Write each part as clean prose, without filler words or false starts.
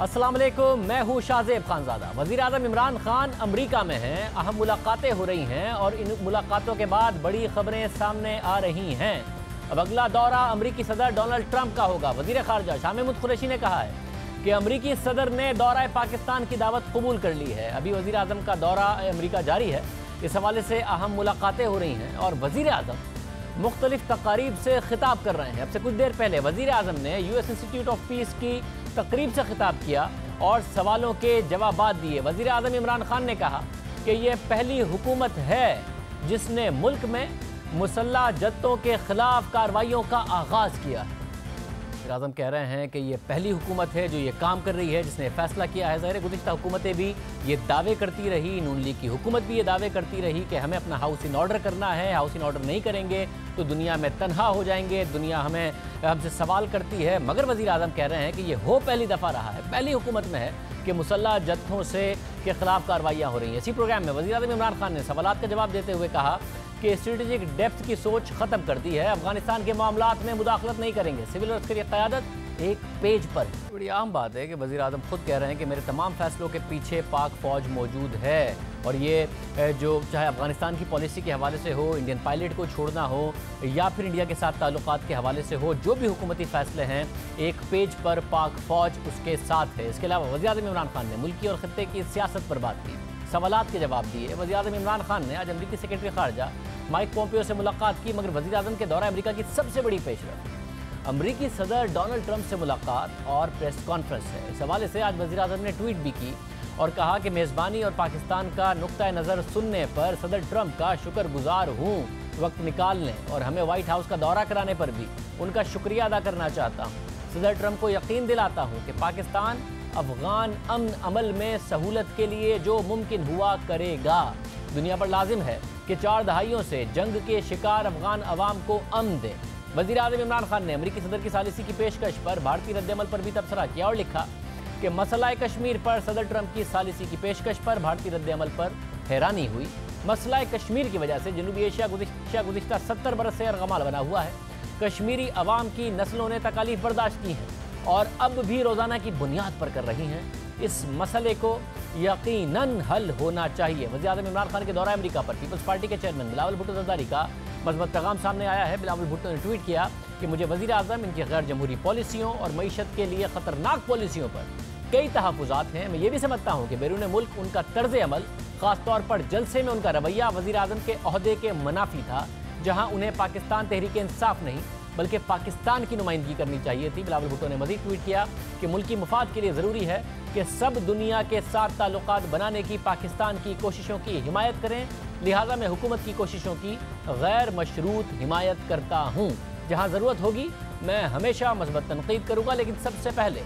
अस्सलाम वालेकुम, मैं हूँ शाहजेब खानजादा। वज़ीर आज़म इमरान खान अमरीका में हैं, अहम मुलाकातें हो रही हैं और इन मुलाकातों के बाद बड़ी खबरें सामने आ रही हैं। अब अगला दौरा अमरीकी सदर डोनाल्ड ट्रंप का होगा। वज़ीर ख़ारजा शाह महमूद कुरैशी ने कहा है कि अमरीकी सदर ने दौरा पाकिस्तान की दावत कबूल कर ली है। अभी वज़ीर आज़म का दौरा अमरीका जारी है, इस हवाले से अहम मुलाकातें हो रही हैं और वज़ीर आज़म मुख्तलिफ तकारीब से खिताब कर रहे हैं। अब से कुछ देर पहले वज़ीर आज़म ने US इंस्टीट्यूट ऑफ पीस की तकरीब से खिताब किया और सवालों के जवाबात दिए। वज़ीर आज़म इमरान खान ने कहा कि ये पहली हुकूमत है जिसने मुल्क में मुसल्लह जत्थों के खिलाफ कार्रवाइयों का आगाज़ किया है। वज़ीर आज़म कह रहे हैं कि ये पहली हुकूमत है जो ये काम कर रही है, जिसने फैसला किया है। ज़ाहिर गुज़िश्ता हुकूमतें भी ये दावे करती रही, नून लीग की हुकूमत भी ये दावे करती रही कि हमें अपना हाउस इन ऑर्डर करना है, हाउस इन ऑर्डर नहीं करेंगे तो दुनिया में तनहा हो जाएंगे, दुनिया हमसे सवाल करती है। मगर वज़ीर आज़म कह रहे हैं कि ये पहली दफ़ा रहा है, पहली हुकूमत में है कि मुसल्लह जत्थों से के खिलाफ कार्रवाइयाँ हो रही हैं। इसी प्रोग्राम में वज़ीर आज़म इमरान खान ने सवालात का जवाब देते हुए कहा कि स्ट्रेटेजिक डेप्थ की सोच ख़त्म कर दी है, अफगानिस्तान के मामलात में मुदाखलत नहीं करेंगे, सिविल और अस्करी क़यादत एक पेज पर। बड़ी आम बात है कि वज़ीर आज़म खुद कह रहे हैं कि मेरे तमाम फैसलों के पीछे पाक फ़ौज मौजूद है और ये जो चाहे अफगानिस्तान की पॉलिसी के हवाले से हो, इंडियन पायलट को छोड़ना हो या फिर इंडिया के साथ ताल्लुकात के हवाले से हो, जो भी हुकूमती फ़ैसले हैं एक पेज पर पाक फ़ौज उसके साथ है। इसके अलावा वज़ीर आज़म इमरान खान ने मुल्की और ख़ित्ते की सियासत पर बात की, सवालात के जवाब दिए। वज़ीर आज़म इमरान खान ने आज अमरीकी सेक्रेटरी ख़ारजा माइक पोम्पियो से मुलाकात की। मगर वज़ीर आज़म के दौरा अमरीका की सबसे बड़ी पेशरफ अमरीकी सदर डोनाल्ड ट्रंप से मुलाकात और प्रेस कॉन्फ्रेंस है। इस हवाले से आज वज़ीर आज़म ने ट्वीट भी की और कहा कि मेज़बानी और पाकिस्तान का नुक्ता नज़र सुनने पर सदर ट्रंप का शुक्रगुजार हूँ। वक्त निकालने और हमें वाइट हाउस का दौरा कराने पर भी उनका शुक्रिया अदा करना चाहता हूँ। सदर ट्रंप को यकीन दिलाता हूँ कि पाकिस्तान अफ़गान अमन अमल में सहूलत के लिए जो मुमकिन हुआ करेगा। दुनिया पर लाजिम है कि 4 दहाइयों से जंग के शिकार अफ़गान अवाम को अमन दे। वज़ीर आज़म इमरान खान ने अमरीकी सदर की सालिसी की पेशकश पर भारतीय रद्द-ए-अमल पर भी तबसरा किया और लिखा कि मसला कश्मीर पर सदर ट्रंप की सालिसी की पेशकश पर भारतीय रद्द-ए-अमल पर हैरानी हुई। मसला कश्मीर की वजह से जनूबी एशिया गुज़िश्ता 70 बरस से अर्गमाल बना हुआ है। कश्मीरी अवाम की नस्लों ने तकालीफ बर्दाश्त की हैं और अब भी रोज़ाना की बुनियाद पर कर रही हैं। इस मसले को यकीनन हल होना चाहिए। वज़ीर आज़म इमरान खान के दौरा अमरीका पर पीपल्स पार्टी के चेयरमैन बिलावल भुट्टो ज़रदारी का मज़बूत पैगाम सामने आया है। बिलावल भुट्टो ने ट्वीट किया कि मुझे वज़ीर आज़म इनकी गैर जमहूरी पॉलिसियों और मईशत के लिए ख़तरनाक पॉलिसियों पर कई तहफ़्फ़ुज़ात हैं। मैं ये भी समझता हूँ कि बैरून मुल्क उनका तर्ज़ अमल, ख़ास तौर पर जलसे में उनका रवैया वज़ीर आज़म के ओहदे के मुनाफी था, जहाँ उन्हें पाकिस्तान तहरीक इंसाफ नहीं बल्कि पाकिस्तान की नुमाइंदगी करनी चाहिए थी। बिलावल भुट्टो ने मज़ीद ट्वीट किया कि मुल्की मुफाद के लिए ज़रूरी है कि सब दुनिया के साथ ताल्लुकात बनाने की पाकिस्तान की कोशिशों की हिमायत करें, लिहाजा मैं हुकूमत की कोशिशों की गैर मशरूत हिमायत करता हूँ। जहाँ ज़रूरत होगी मैं हमेशा मज़बूत तनक़ीद करूँगा, लेकिन सबसे पहले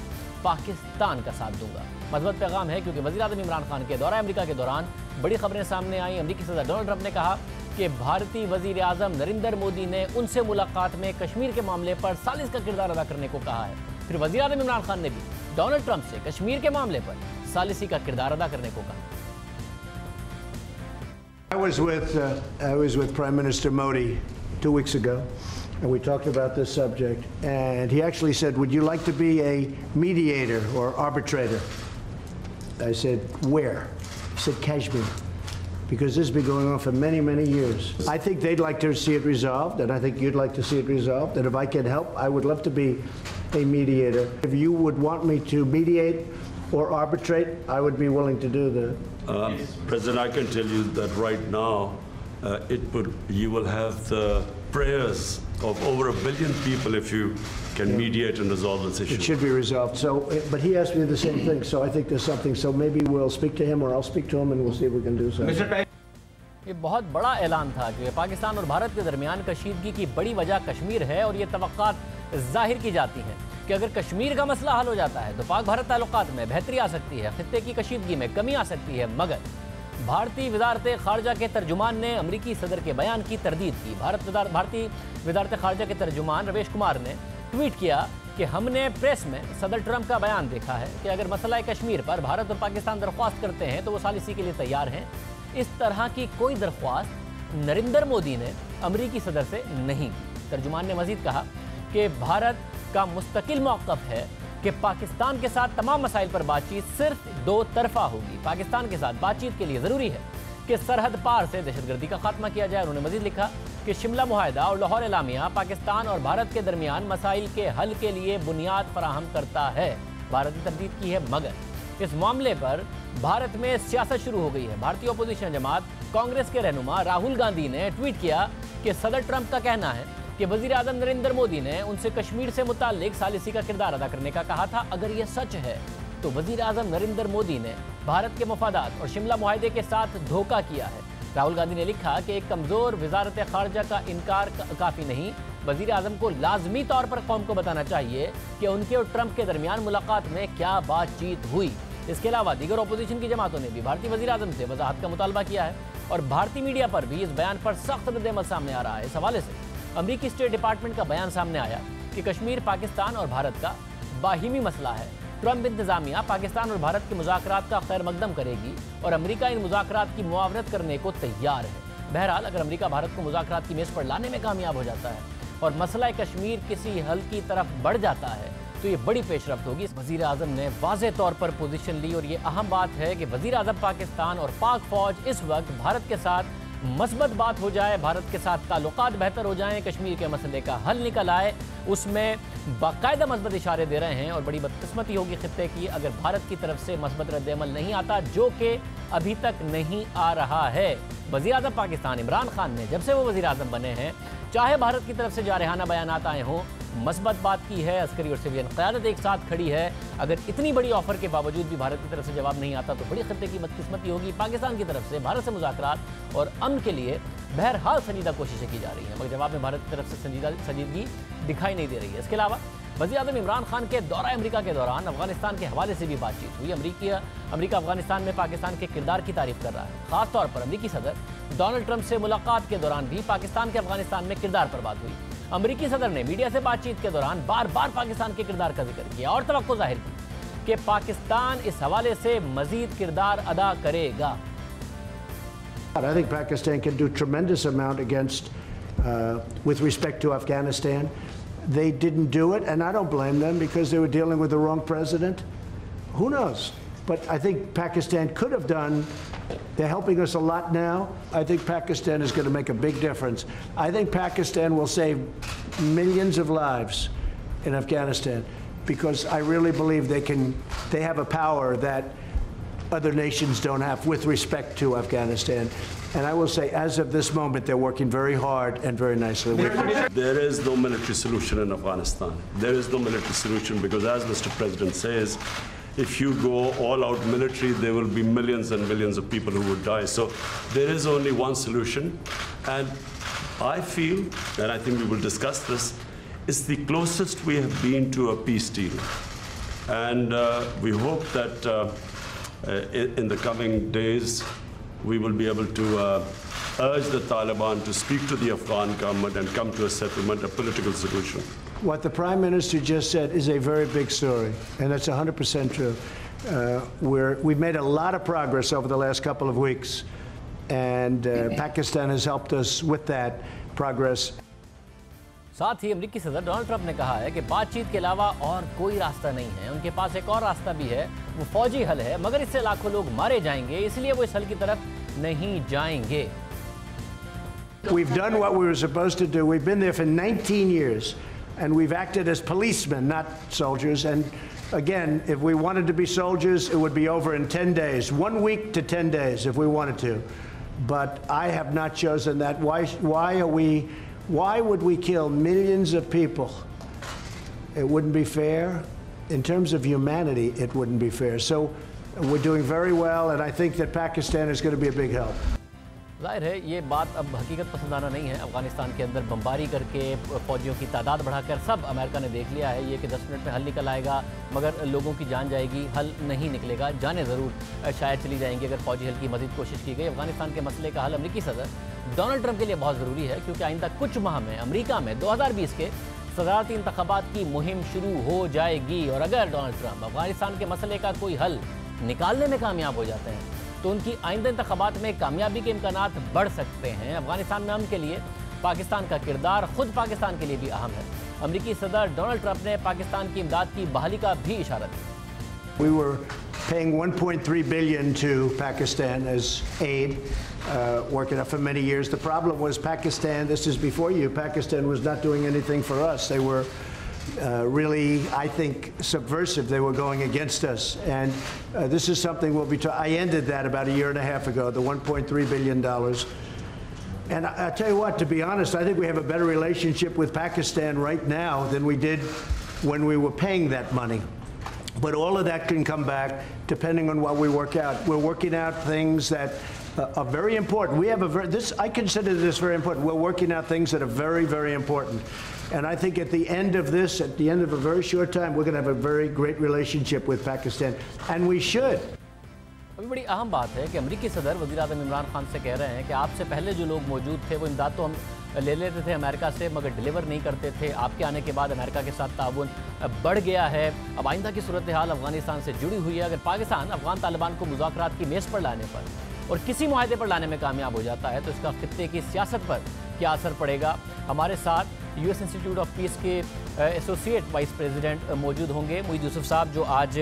पाकिस्तान का साथ दूँगा। मज़बूत पैगाम है क्योंकि वज़ीर आज़म इमरान खान के दौरा अमरीका के दौरान बड़ी खबरें सामने आई। अमरीकी सदर डोनाल्ड ट्रंप ने कहा कि भारतीय वज़ीर आज़म नरेंद्र मोदी ने उनसे मुलाकात में कश्मीर के मामले पर सालिस का किरदार अदा करने को कहा है। फिर वज़ीर आज़म इमरान खान ने भी डोनाल्ड ट्रंप से कश्मीर के मामले पर सालिसी का किरदार अदा करने को कहा। I was with Prime Minister Modi 2 weeks ago, and we talked about this subject. And he actually said, "Would you like to be a mediator or arbitrator?" I said, "Where?" He said, "Kashmir." Because this has been going on for many, many years. I think they'd like to see it resolved, and I think you'd like to see it resolved. And if I can help, I would love to be a mediator. If you would want me to mediate or arbitrate, I would be willing to do that. President, I can tell you that right now, you will have the prayers of over 1 billion people if you can mediate and resolve this issue. It should be resolved. So, but he asked me the same thing, so I think there's something. So maybe we'll speak to him, or I'll speak to him, and we'll see if we can do something. ये बहुत बड़ा ऐलान था कि पाकिस्तान और भारत के दरमियान कशीदगी की बड़ी वजह कश्मीर है और ये तवक्कात जाहिर की जाती हैं कि अगर कश्मीर का मसला हल हो जाता है तो पाक भारत ताल्लुकात में बेहतरी आ सकती है, खित्ते की कशीदगी में कमी आ सकती है। मगर भारतीय वज़ारत ख़ारजा के तर्जुमान ने अमरीकी सदर के बयान की तरदीद की। भारतीय वज़ारत ख़ारजा के तर्जुमान रवीश कुमार ने ट्वीट किया कि हमने प्रेस में सदर ट्रंप का बयान देखा है कि अगर मसला कश्मीर पर भारत और पाकिस्तान दरख्वास्त करते हैं तो वो सालिसी के लिए तैयार हैं। इस तरह की कोई दरख्वास्त नरेंद्र मोदी ने अमरीकी सदर से नहीं की। तर्जुमान ने मज़ीद कहा कि भारत का मुस्तकिल मौक़िफ़ है कि पाकिस्तान के साथ तमाम मसाइल पर बातचीत सिर्फ दो तरफा होगी। पाकिस्तान के साथ बातचीत के लिए ज़रूरी है कि सरहद पार से दहशतगर्दी का खात्मा किया जाए। उन्होंने मजीद लिखा कि शिमला मुआहदा और लाहौर एलामिया पाकिस्तान और भारत के दरमियान मसाइल के हल के लिए बुनियाद फराहम करता है। भारत ने तरदीद की है, मगर इस मामले पर भारत में सियासत शुरू हो गई है। भारतीय अपोजिशन जमात कांग्रेस के रहनुमा राहुल गांधी ने ट्वीट किया कि सदर ट्रंप का कहना है कि वजीर आजम नरेंद्र मोदी ने उनसे कश्मीर से मुताल्लिक सालिसी का किरदार अदा करने का कहा था। अगर ये सच है तो वजीर आजम नरेंद्र मोदी ने भारत के मफादात और शिमला मुआहदे के साथ धोखा किया है। राहुल गांधी ने लिखा कि एक कमज़ोर वजारत खारजा का इनकार काफ़ी नहीं, वजीर आजम को लाजमी तौर पर कौम को बताना चाहिए कि उनके और ट्रंप के दरमियान मुलाकात में क्या बातचीत हुई। इसके अलावा दीगर अपोजिशन की जमातों ने भी भारतीय वजीर आजम से वजाहत का मुतालबा किया है और भारतीय मीडिया पर भी इस बयान पर सख्त रद्द-ए-अमल सामने आ रहा है। इस हवाले से अमरीकी स्टेट डिपार्टमेंट का बयान सामने आया कि कश्मीर पाकिस्तान और भारत का बाहिमी मसला है। ट्रंप इंतजामिया पाकिस्तान और भारत के मुज़ाकरात का खैर मकदम करेगी और अमेरिका इन मुज़ाकरात की मुआवनत करने को तैयार है। बहरहाल, अगर अमेरिका भारत को मुज़ाकरात की मेज़ पर लाने में कामयाब हो जाता है और मसला कश्मीर किसी हल की तरफ बढ़ जाता है तो ये बड़ी पेशरफ्त होगी। वज़ीर आज़म ने वाज़े तौर पर पोजीशन ली और ये अहम बात है कि वज़ीर आज़म पाकिस्तान और पाक फ़ौज इस वक्त भारत के साथ मस्बत बात हो जाए, भारत के साथ ताल्लुकात बेहतर हो जाएं, कश्मीर के मसले का हल निकल आए, उसमें बाकायदा मस्बत इशारे दे रहे हैं। और बड़ी बदकिस्मती होगी खित्ते की अगर भारत की तरफ से मस्बत रद्द-ए-अमल नहीं आता, जो कि अभी तक नहीं आ रहा है। वज़ीर आज़म पाकिस्तान इमरान खान ने जब से वो वज़ीर आज़म बने हैं, चाहे भारत की तरफ से जारहाना बयानात आए हों, मस्बत बात की है, अस्करी और सिविलियन क़यादत एक साथ खड़ी है। अगर इतनी बड़ी ऑफर के बावजूद भी भारत की तरफ से जवाब नहीं आता तो बड़ी खित्ते की बदकिस्मती होगी। पाकिस्तान की तरफ से भारत से मुज़ाकरात और अमन के लिए बहरहाल संजीदा कोशिशें की जा रही हैं, मगर जवाब में भारत की तरफ से संजीदगी दिखाई नहीं दे रही है। इसके अलावा वज़ीर आज़म इमरान खान के दौरा अमेरिका के दौरान अफगानिस्तान के हवाले से भी बातचीत हुई। अमेरिका अफगानिस्तान में पाकिस्तान के किरदार की तारीफ कर रहा है। खासतौर पर अमेरिकी सदर डोनाल्ड ट्रंप से मुलाकात के दौरान भी पाकिस्तान के अफगानिस्तान में किरदार पर बात हुई। अमेरिकी सदर ने मीडिया से बातचीत के दौरान बार बार पाकिस्तान के किरदार का जिक्र किया और तवक्को जाहिर की कि पाकिस्तान इस हवाले से मजीद किरदार अदा करेगा। I think Pakistan can do tremendous amount against, with respect to Afghanistan. They didn't do it, and I don't blame them because they were dealing with the wrong president. Who knows? But I think Pakistan could have done. They're helping us a lot now. I think Pakistan is going to make a big difference. I think Pakistan will save millions of lives in Afghanistan because I really believe they have a power that other nations don't have with respect to Afghanistan. And I will say, as of this moment, they're working very hard and very nicely. There is no military solution in Afghanistan. There is no military solution because, as Mr. President says, if you go all out military, there will be millions and millions of people who would die. So there is only one solution. And I feel, and I think we will discuss this, it's the closest we have been to a peace deal. And we hope that in the coming days, we will be able to urge the Taliban to speak to the Afghan government and come to a settlement, a political solution. What the Prime Minister just said is a very big story, and that's 100% true. We've made a lot of progress over the last couple of weeks, and Pakistan has helped us with that progress. साथ ही अमेरिकी सदर Donald Trump ने कहा है कि बातचीत के अलावा और कोई रास्ता नहीं है। उनके पास एक और रास्ता भी है, वो फौजी हल है, मगर इससे लाखों लोग मारे जाएंगे, इसलिए वो इस हल की तरफ नहीं जाएंगे। We've done what we were supposed to do. We've been there for 19 years, and we've acted as policemen, not soldiers. And again, if we wanted to be soldiers, it would be over in 10 days, 1 week to 10 days if we wanted to. But I have not chosen that. Why would we kill millions of people? It wouldn't be fair. In terms of humanity, it wouldn't be fair. So we're doing very well, and I think that Pakistan is going to be a big help. जाहिर है ये बात अब हकीकत पसंदाना नहीं है। अफगानिस्तान के अंदर बमबारी करके फ़ौजियों की तादाद बढ़ाकर सब अमेरिका ने देख लिया है ये कि 10 मिनट में हल निकल आएगा, मगर लोगों की जान जाएगी, हल नहीं निकलेगा। जाने ज़रूर शायद चली जाएंगी अगर फ़ौजी हल की मज़ीद कोशिश की गई। अफगानिस्तान के मसले का हल अमेरिकी सदर डोनाल्ड ट्रंप के लिए बहुत ज़रूरी है, क्योंकि आइंदा कुछ माह में अमेरिका में 2020 के सदारती इंतखाबात की मुहिम शुरू हो जाएगी। और अगर डोनाल्ड ट्रंप अफगानिस्तान के मसले का कोई हल निकालने में कामयाब हो जाते हैं तो उनकी आइंदा इंतखाबात में कामयाबी के इम्कानात बढ़ सकते हैं। अफगानिस्तान में अमन के लिए पाकिस्तान का किरदार खुद पाकिस्तान के लिए भी अहम है। अमेरिकी सदर डोनाल्ड ट्रंप ने पाकिस्तान की इमदाद की बहाली का भी इशारा दिया। We were paying $1.3 billion to Pakistan as aid, working out for many years. The problem was Pakistan, this is before you, Pakistan was not doing anything for us. They were really, I think, subversive. They were going against us. And this is something we'll be I ended that about a year and a half ago, the $1.3 billion. And I tell you what, to be honest, I think we have a better relationship with Pakistan right now than we did when we were paying that money. But all of that can come back depending on what we work out. We're working out things that are very important. We have I consider this very important. We're working out things that are very, very important. And I think at the end of this, at the end of a very short time, we're going to have a very great relationship with Pakistan. And we should. अभी बड़ी अहम बात है कि अमेरिकी सदर वज़ीर-ए-आज़म इमरान खान से कह रहे हैं कि आपसे पहले जो लोग मौजूद थे वो इमदाद तो हम ले लेते थे अमेरिका से मगर डिलीवर नहीं करते थे। आपके आने के बाद अमेरिका के साथ ताउन बढ़ गया है। अब आइंदा की सूरत हाल अफगानिस्तान से जुड़ी हुई है। अगर पाकिस्तान अफगान तालिबान को मुज़ाकरात की मेज़ पर लाने पर और किसी मुआहदे पर लाने में कामयाब हो जाता है तो इसका खित्ते की सियासत पर क्या असर पड़ेगा। हमारे साथ यूएस इंस्टीट्यूट ऑफ पीस के एसोसिएट वाइस प्रेसिडेंट मौजूद होंगे मुईद यूसुफ साहब, जो आज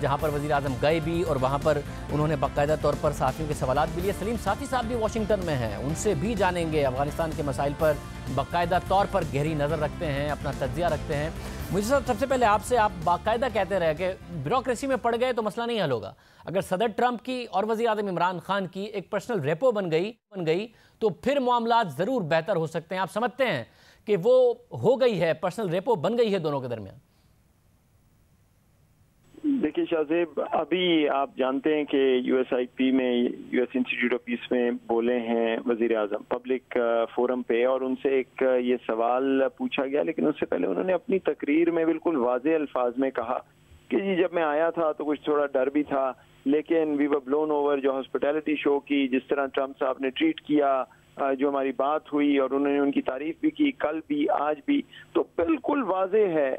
जहां पर वज़ीर आज़म गए भी और वहां पर उन्होंने बाकायदा तौर पर सहाफ़ियों के सवालात भी लिए। सलीम साथी साहब भी वाशिंगटन में हैं, उनसे भी जानेंगे। अफगानिस्तान के मसाइल पर बाकायदा तौर पर गहरी नज़र रखते हैं, अपना तज्ज़िया रखते हैं। मुझे सबसे पहले आपसे, आप बाकायदा कहते रहे कि ब्यूरोक्रेसी में पड़ गए तो मसला नहीं हल होगा। अगर सदर ट्रंप की और वज़ीर आज़म इमरान खान की एक पर्सनल रेपो बन गई तो फिर मामला ज़रूर बेहतर हो सकते हैं। आप समझते हैं कि वो हो गई है, पर्सनल रेपो बन गई है दोनों के दरमियान? देखिए शाहजेब, अभी आप जानते हैं कि यूएसआईपी में, यूएस इंस्टीट्यूट ऑफ पीस में बोले हैं वजीर आजम पब्लिक फोरम पे, और उनसे एक ये सवाल पूछा गया, लेकिन उससे पहले उन्होंने अपनी तकरीर में बिल्कुल वाज़ेह अल्फाज में कहा कि जी जब मैं आया था तो कुछ थोड़ा डर भी था, लेकिन वी वर ब्लोन ओवर। जो हॉस्पिटैलिटी शो की, जिस तरह ट्रंप साहब ने ट्रीट किया, जो हमारी बात हुई और उन्होंने उनकी तारीफ भी की कल भी आज भी, तो बिल्कुल वाज़ेह है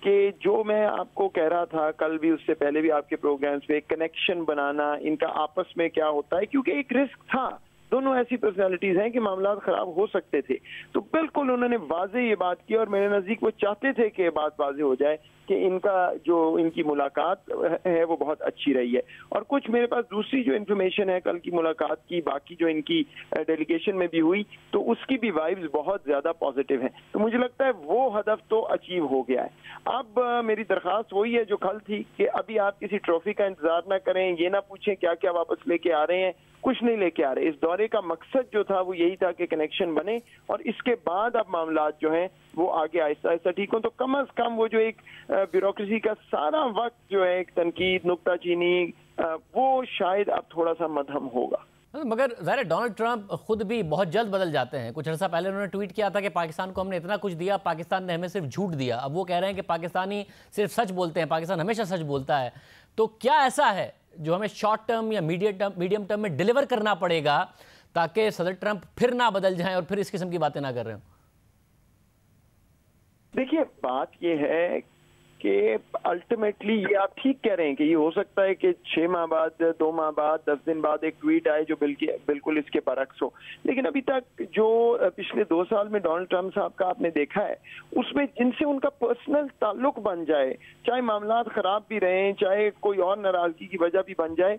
कि जो मैं आपको कह रहा था कल भी, उससे पहले भी आपके प्रोग्राम्स पे, कनेक्शन बनाना इनका आपस में क्या होता है, क्योंकि एक रिस्क था। दोनों ऐसी पर्सनालिटीज हैं कि मामला खराब हो सकते थे, तो बिल्कुल उन्होंने वाज़ेह ये बात की और मेरे नज़दीक वो चाहते थे कि बात वाज़ेह हो जाए कि इनकी मुलाकात है वो बहुत अच्छी रही है। और कुछ मेरे पास दूसरी जो इन्फॉर्मेशन है कल की मुलाकात की, बाकी जो इनकी डेलीगेशन में भी हुई, तो उसकी भी वाइब्स बहुत ज़्यादा पॉजिटिव हैं। तो मुझे लगता है वो हदफ तो अचीव हो गया है। अब मेरी दरख्वास्त वही है जो कल थी कि अभी आप किसी ट्रॉफी का इंतजार ना करें, ये ना पूछें क्या क्या वापस लेके आ रहे हैं, कुछ नहीं लेके आ रहे। इस दौरे का मकसद जो था वो यही था कि कनेक्शन बने और इसके बाद अब मामलात जो हैं वो आगे आहिस्ता आहिस्ता ठीक हो। तो कम अज कम वो जो एक ब्यूरोक्रेसी का सारा वक्त जो है, एक तनकीद, नुक्ताचीनी, वो शायद अब थोड़ा सा मध्यम होगा। मगर ज़ाहिर डोनाल्ड ट्रंप खुद भी बहुत जल्द बदल जाते हैं। कुछ अर्सा पहले उन्होंने ट्वीट किया था कि पाकिस्तान को हमने इतना कुछ दिया, पाकिस्तान ने हमें सिर्फ झूठ दिया। अब वो कह रहे हैं कि पाकिस्तानी सिर्फ सच बोलते हैं, पाकिस्तान हमेशा सच बोलता है। तो क्या ऐसा है जो हमें शॉर्ट टर्म या मीडियम टर्म में डिलीवर करना पड़ेगा ताकि सदर ट्रंप फिर ना बदल जाएं और फिर इस किस्म की बातें ना कर रहे हो? देखिए, बात यह है कि अल्टीमेटली ये आप ठीक कह रहे हैं कि ये हो सकता है कि 6 माह बाद, 2 माह बाद, 10 दिन बाद एक ट्वीट आए जो बिल्कुल इसके बरक्स हो। लेकिन अभी तक जो पिछले 2 साल में डोनाल्ड ट्रंप साहब का आपने देखा है, उसमें जिनसे उनका पर्सनल ताल्लुक बन जाए, चाहे मामलात खराब भी रहें, चाहे कोई और नाराजगी की वजह भी बन जाए,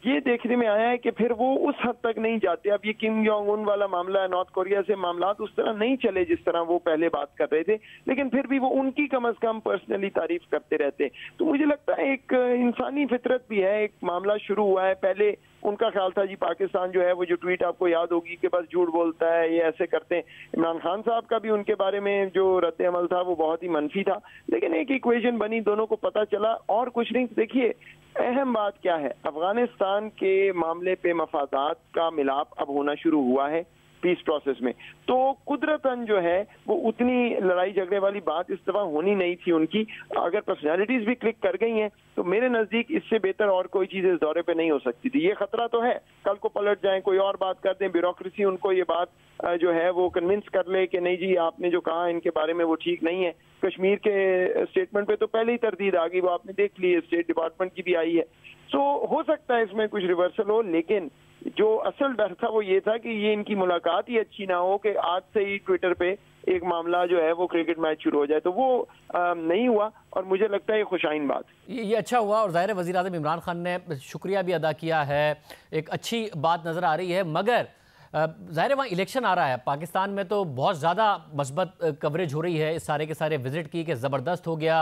ये देखने में आया है कि फिर वो उस हद तक नहीं जाते। अब ये किम जोंग उन वाला मामला है, नॉर्थ कोरिया से मामलात उस तरह नहीं चले जिस तरह वो पहले बात कर रहे थे, लेकिन फिर भी वो उनकी कम से कम पर्सनली तारीफ करते रहते। तो मुझे लगता है एक इंसानी फितरत भी है। एक मामला शुरू हुआ है, पहले उनका ख्याल था जी पाकिस्तान जो है वो, जो ट्वीट आपको याद होगी कि बस झूठ बोलता है, ये ऐसे करते हैं। इमरान खान साहब का भी उनके बारे में जो रद्द अमल था वो बहुत ही मनफी था, लेकिन एक इक्वेशन बनी, दोनों को पता चला और कुछ नहीं। देखिए, अहम बात क्या है, अफगानिस्तान के मामले पे मफादात का मिलाप अब होना शुरू हुआ है पीस प्रोसेस में। तो कुदरतन जो है वो उतनी लड़ाई झगड़े वाली बात इस दफा होनी नहीं थी उनकी। अगर पर्सनैलिटीज भी क्लिक कर गई हैं तो मेरे नजदीक इससे बेहतर और कोई चीज इस दौरे पे नहीं हो सकती थी। ये खतरा तो है कल को पलट जाएं, कोई और बात कर दें, ब्यूरोक्रेसी उनको ये बात जो है वो कन्विंस कर ले कि नहीं जी आपने जो कहा इनके बारे में वो ठीक नहीं है। कश्मीर के स्टेटमेंट पे तो पहले ही तरदीद आ गई, वो आपने देख ली, स्टेट डिपार्टमेंट की भी आई है। सो हो सकता है इसमें कुछ रिवर्सल हो, लेकिन जो असल डर था वो ये था कि ये इनकी मुलाकात ही अच्छी ना हो कि आज से ही ट्विटर पे एक मामला जो है वो क्रिकेट मैच शुरू हो जाए, तो वो नहीं हुआ और मुझे लगता है ये खुशाइन बात। ये अच्छा हुआ और ज़ाहिर है वज़ीर आज़म इमरान खान ने शुक्रिया भी अदा किया है, एक अच्छी बात नज़र आ रही है। मगर ज़ाहिर है वहाँ इलेक्शन आ रहा है, पाकिस्तान में तो बहुत ज़्यादा मस्बत कवरेज हो रही है इस सारे के सारे विजिट की कि ज़बरदस्त हो गया,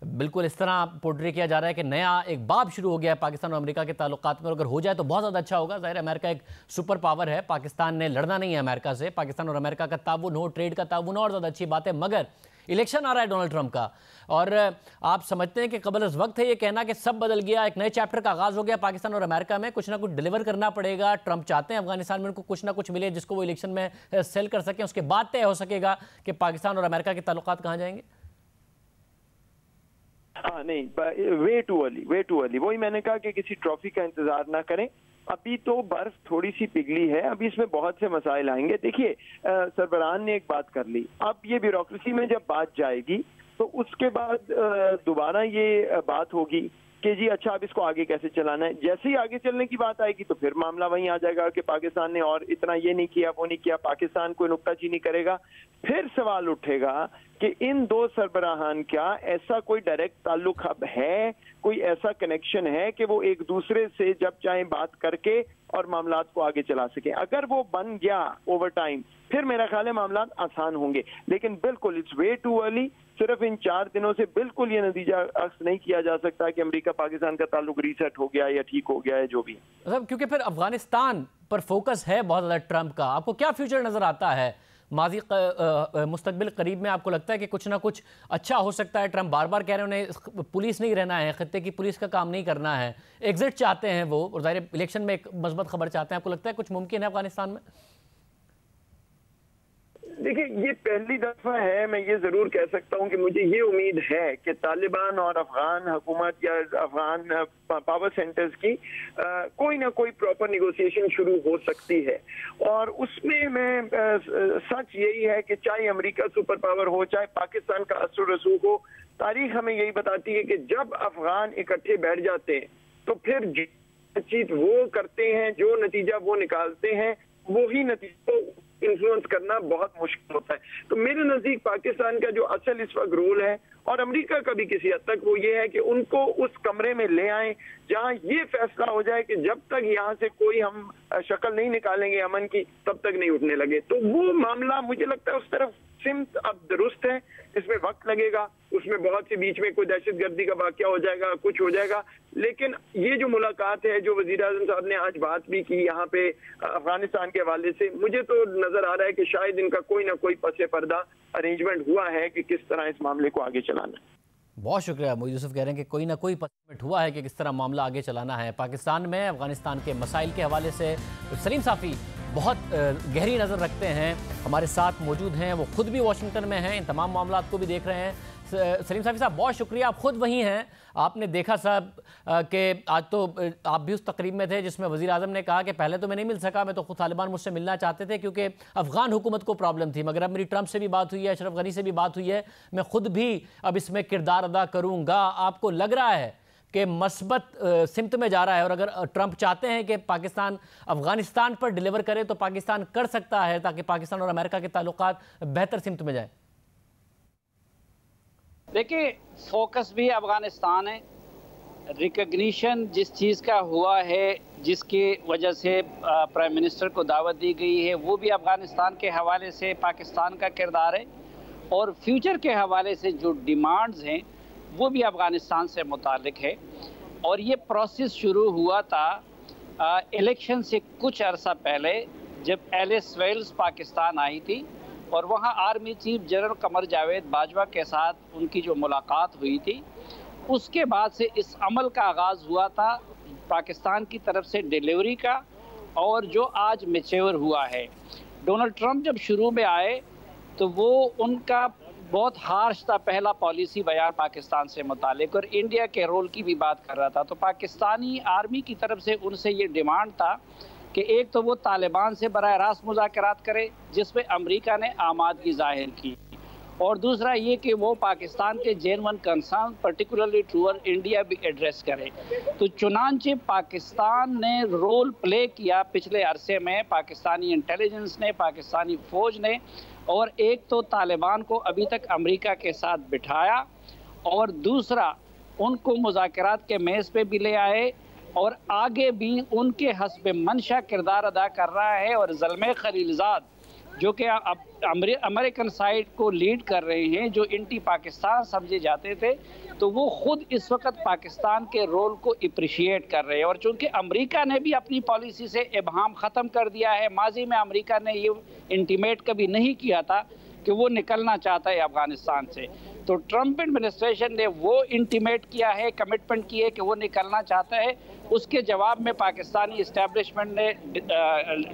बिल्कुल इस तरह पोर्ट्रे किया जा रहा है कि नया एक बाब शुरू हो गया है पाकिस्तान और अमेरिका के ताल्लुकात में। अगर हो जाए तो बहुत ज़्यादा अच्छा होगा। ज़ाहिर है अमेरिका एक सुपर पावर है, पाकिस्तान ने लड़ना नहीं है अमेरिका से, पाकिस्तान और अमेरिका का ताउन हो, ट्रेड का ताउन हो और ज़्यादा अच्छी बात है। मगर इलेक्शन आ रहा है डोनाल्ड ट्रंप का, और आप समझते हैं कि कबल अज़ वक्त है ये कहना कि सब बदल गया, एक नए चैप्टर का आगाज़ हो गया पाकिस्तान और अमेरिका में, कुछ ना कुछ डिलीवर करना पड़ेगा। ट्रंप चाहते हैं अफगानिस्तान में उनको कुछ ना कुछ मिले जिसको वो इलेक्शन में सेल कर सकें, उसके बाद तय हो सकेगा कि पाकिस्तान और अमेरिका के ताल्लुकात कहाँ जाएंगे। हाँ नहीं, वे टू अर्ली। वही मैंने कहा कि किसी ट्रॉफी का इंतजार ना करें, अभी तो बर्फ थोड़ी सी पिघली है, अभी इसमें बहुत से मसाइल आएंगे। देखिए सरबरान ने एक बात कर ली, अब ये ब्यूरोक्रेसी में जब बात जाएगी तो उसके बाद दोबारा ये बात होगी कि जी अच्छा अब इसको आगे कैसे चलाना है। जैसे ही आगे चलने की बात आएगी तो फिर मामला वहीं आ जाएगा कि पाकिस्तान ने और इतना ये नहीं किया, वो नहीं किया, पाकिस्तान कोई नुक्ताचीनी करेगा। फिर सवाल उठेगा कि इन दो सरबराहान क्या ऐसा कोई डायरेक्ट ताल्लुक अब है, कोई ऐसा कनेक्शन है कि वो एक दूसरे से जब चाहे बात करके और मामलात को आगे चला सके। अगर वो बन गया ओवर टाइम फिर मेरा ख्याल है मामला आसान होंगे, लेकिन बिल्कुल इट्स वे टू अर्ली। सिर्फ इन 4 दिनों से बिल्कुल ये नतीजा अक्स नहीं किया जा सकता कि अमेरिका पाकिस्तान का ताल्लुक रीसेट हो गया या ठीक हो गया है जो भी, मतलब क्योंकि फिर अफगानिस्तान पर फोकस है बहुत ज़्यादा ट्रंप का। आपको क्या फ्यूचर नज़र आता है माजी मुस्तकबिल करीब में? आपको लगता है कि कुछ ना कुछ अच्छा हो सकता है? ट्रंप बार बार कह रहे हैं उन्हें पुलिस नहीं रहना है, खत्ते की पुलिस का काम नहीं करना है, एग्जिट चाहते हैं वो, और ज़ाहिर इलेक्शन में एक मजबूत खबर चाहते हैं। आपको लगता है कुछ मुमकिन है अफगानिस्तान में? देखिए ये पहली दफा है, मैं ये जरूर कह सकता हूँ कि मुझे ये उम्मीद है कि तालिबान और अफगान हुकूमत या अफगान पावर सेंटर्स की कोई ना कोई प्रॉपर निगोशिएशन शुरू हो सकती है। और उसमें मैं सच यही है कि चाहे अमेरिका सुपर पावर हो, चाहे पाकिस्तान का असर रसूख हो, तारीख हमें यही बताती है कि जब अफगान इकट्ठे बैठ जाते हैं तो फिर बातचीत वो करते हैं, जो नतीजा वो निकालते हैं, वही नतीजा इन्फ्लुएंस करना बहुत मुश्किल होता है। तो मेरे नजदीक पाकिस्तान का जो असल इस वक्त रोल है, और अमेरिका का भी किसी हद तक, वो ये है कि उनको उस कमरे में ले आए जहां ये फैसला हो जाए कि जब तक यहाँ से कोई हम शक्ल नहीं निकालेंगे अमन की, तब तक नहीं उठने लगे। तो वो मामला मुझे लगता है उस तरफ सिमत अब दुरुस्त है, इसमें वक्त लगेगा, उसमें बहुत सी बीच में कोई दहशतगर्दी का वाकया हो जाएगा, कुछ हो जाएगा, लेकिन ये जो मुलाकात है, जो वजीर आज़म साहब ने आज बात भी की यहाँ पे अफगानिस्तान के हवाले से, मुझे तो नजर आ रहा है कि शायद इनका कोई ना कोई पसे पर्दा अरेंजमेंट हुआ है कि किस तरह इस मामले को आगे चलाना है। बहुत शुक्रिया। मोईद यूसुफ कह रहे हैं कि कोई ना कोई पसमेंट हुआ है कि किस तरह मामला आगे चलाना है पाकिस्तान में। अफगानिस्तान के मसाइल के हवाले से सलीम साफ़ी बहुत गहरी नज़र रखते हैं, हमारे साथ मौजूद हैं, वो खुद भी वाशिंगटन में हैं, इन तमाम मामलात को भी देख रहे हैं। सलीम साफ़ी साहब बहुत शुक्रिया, आप खुद वहीं हैं, आपने देखा साहब कि आज तो आप भी उस तकरीब में थे जिसमें वज़ीर आज़म ने कहा कि पहले तो मैं नहीं मिल सका, मैं तो खुद तालिबान मुझसे मिलना चाहते थे क्योंकि अफ़गान हुकूमत को प्रॉब्लम थी, मगर अब मेरी ट्रंप से भी बात हुई है, अशरफ गनी से भी बात हुई है, मैं खुद भी अब इसमें किरदार अदा करूँगा। आपको लग रहा है कि मस्बत सिमत में जा रहा है, और अगर ट्रंप चाहते हैं कि पाकिस्तान अफगानिस्तान पर डिलीवर करे तो पाकिस्तान कर सकता है ताकि पाकिस्तान और अमेरिका के ताल्लुकात बेहतर सिमत में जाए? देखिए फोकस भी अफगानिस्तान है, रिकग्निशन जिस चीज़ का हुआ है, जिसकी वजह से प्राइम मिनिस्टर को दावत दी गई है, वो भी अफगानिस्तान के हवाले से पाकिस्तान का किरदार है, और फ्यूचर के हवाले से जो डिमांड्स हैं वो भी अफगानिस्तान से मुताल्लिक है। और ये प्रोसेस शुरू हुआ था इलेक्शन से कुछ अरसा पहले, जब एलिस वेल्स पाकिस्तान आई थी और वहाँ army chief general Qamar Javed Bajwa के साथ उनकी जो मुलाकात हुई थी, उसके बाद से इस अमल का आगाज़ हुआ था पाकिस्तान की तरफ से डिलीवरी का, और जो आज मैच्योर हुआ है। डोनाल्ड ट्रंप जब शुरू में आए तो वो उनका बहुत हार्श था पहला पॉलिसी बयान पाकिस्तान से मुतालिक, और इंडिया के रोल की भी बात कर रहा था। तो पाकिस्तानी आर्मी की तरफ से उनसे ये डिमांड था कि एक तो वो तालिबान से बराह रास्त मुज़ाकरात करे, जिसमें अमेरिका ने आमादगी जाहिर की, और दूसरा ये कि वो पाकिस्तान के genuine concern particularly toward India भी एड्रेस करे। तो चुनांचे पाकिस्तान ने रोल प्ले किया पिछले अरसे में, पाकिस्तानी इंटेलिजेंस ने, पाकिस्तानी फ़ौज ने, और एक तो तालिबान को अभी तक अमेरिका के साथ बिठाया और दूसरा उनको मुज़ाकरात के मेज़ पे भी ले आए और आगे भी उनके हस्ब मंशा किरदार अदा कर रहा है। और ज़ल्मे खलीलज़ाद जो कि अमेरिकन साइड को लीड कर रहे हैं, जो एंटी पाकिस्तान समझे जाते थे, तो वो खुद इस वक्त पाकिस्तान के रोल को अप्रिशिएट कर रहे हैं। और चूंकि अमेरिका ने भी अपनी पॉलिसी से इबहाम ख़त्म कर दिया है, माजी में अमेरिका ने ये इंटीमेट कभी नहीं किया था कि वो निकलना चाहता है अफ़गानिस्तान से, तो ट्रंप एडमिनिस्ट्रेशन ने वो इंटीमेट किया है, कमिटमेंट की है कि वो निकलना चाहता है। उसके जवाब में पाकिस्तानी इस्टेब्लिशमेंट ने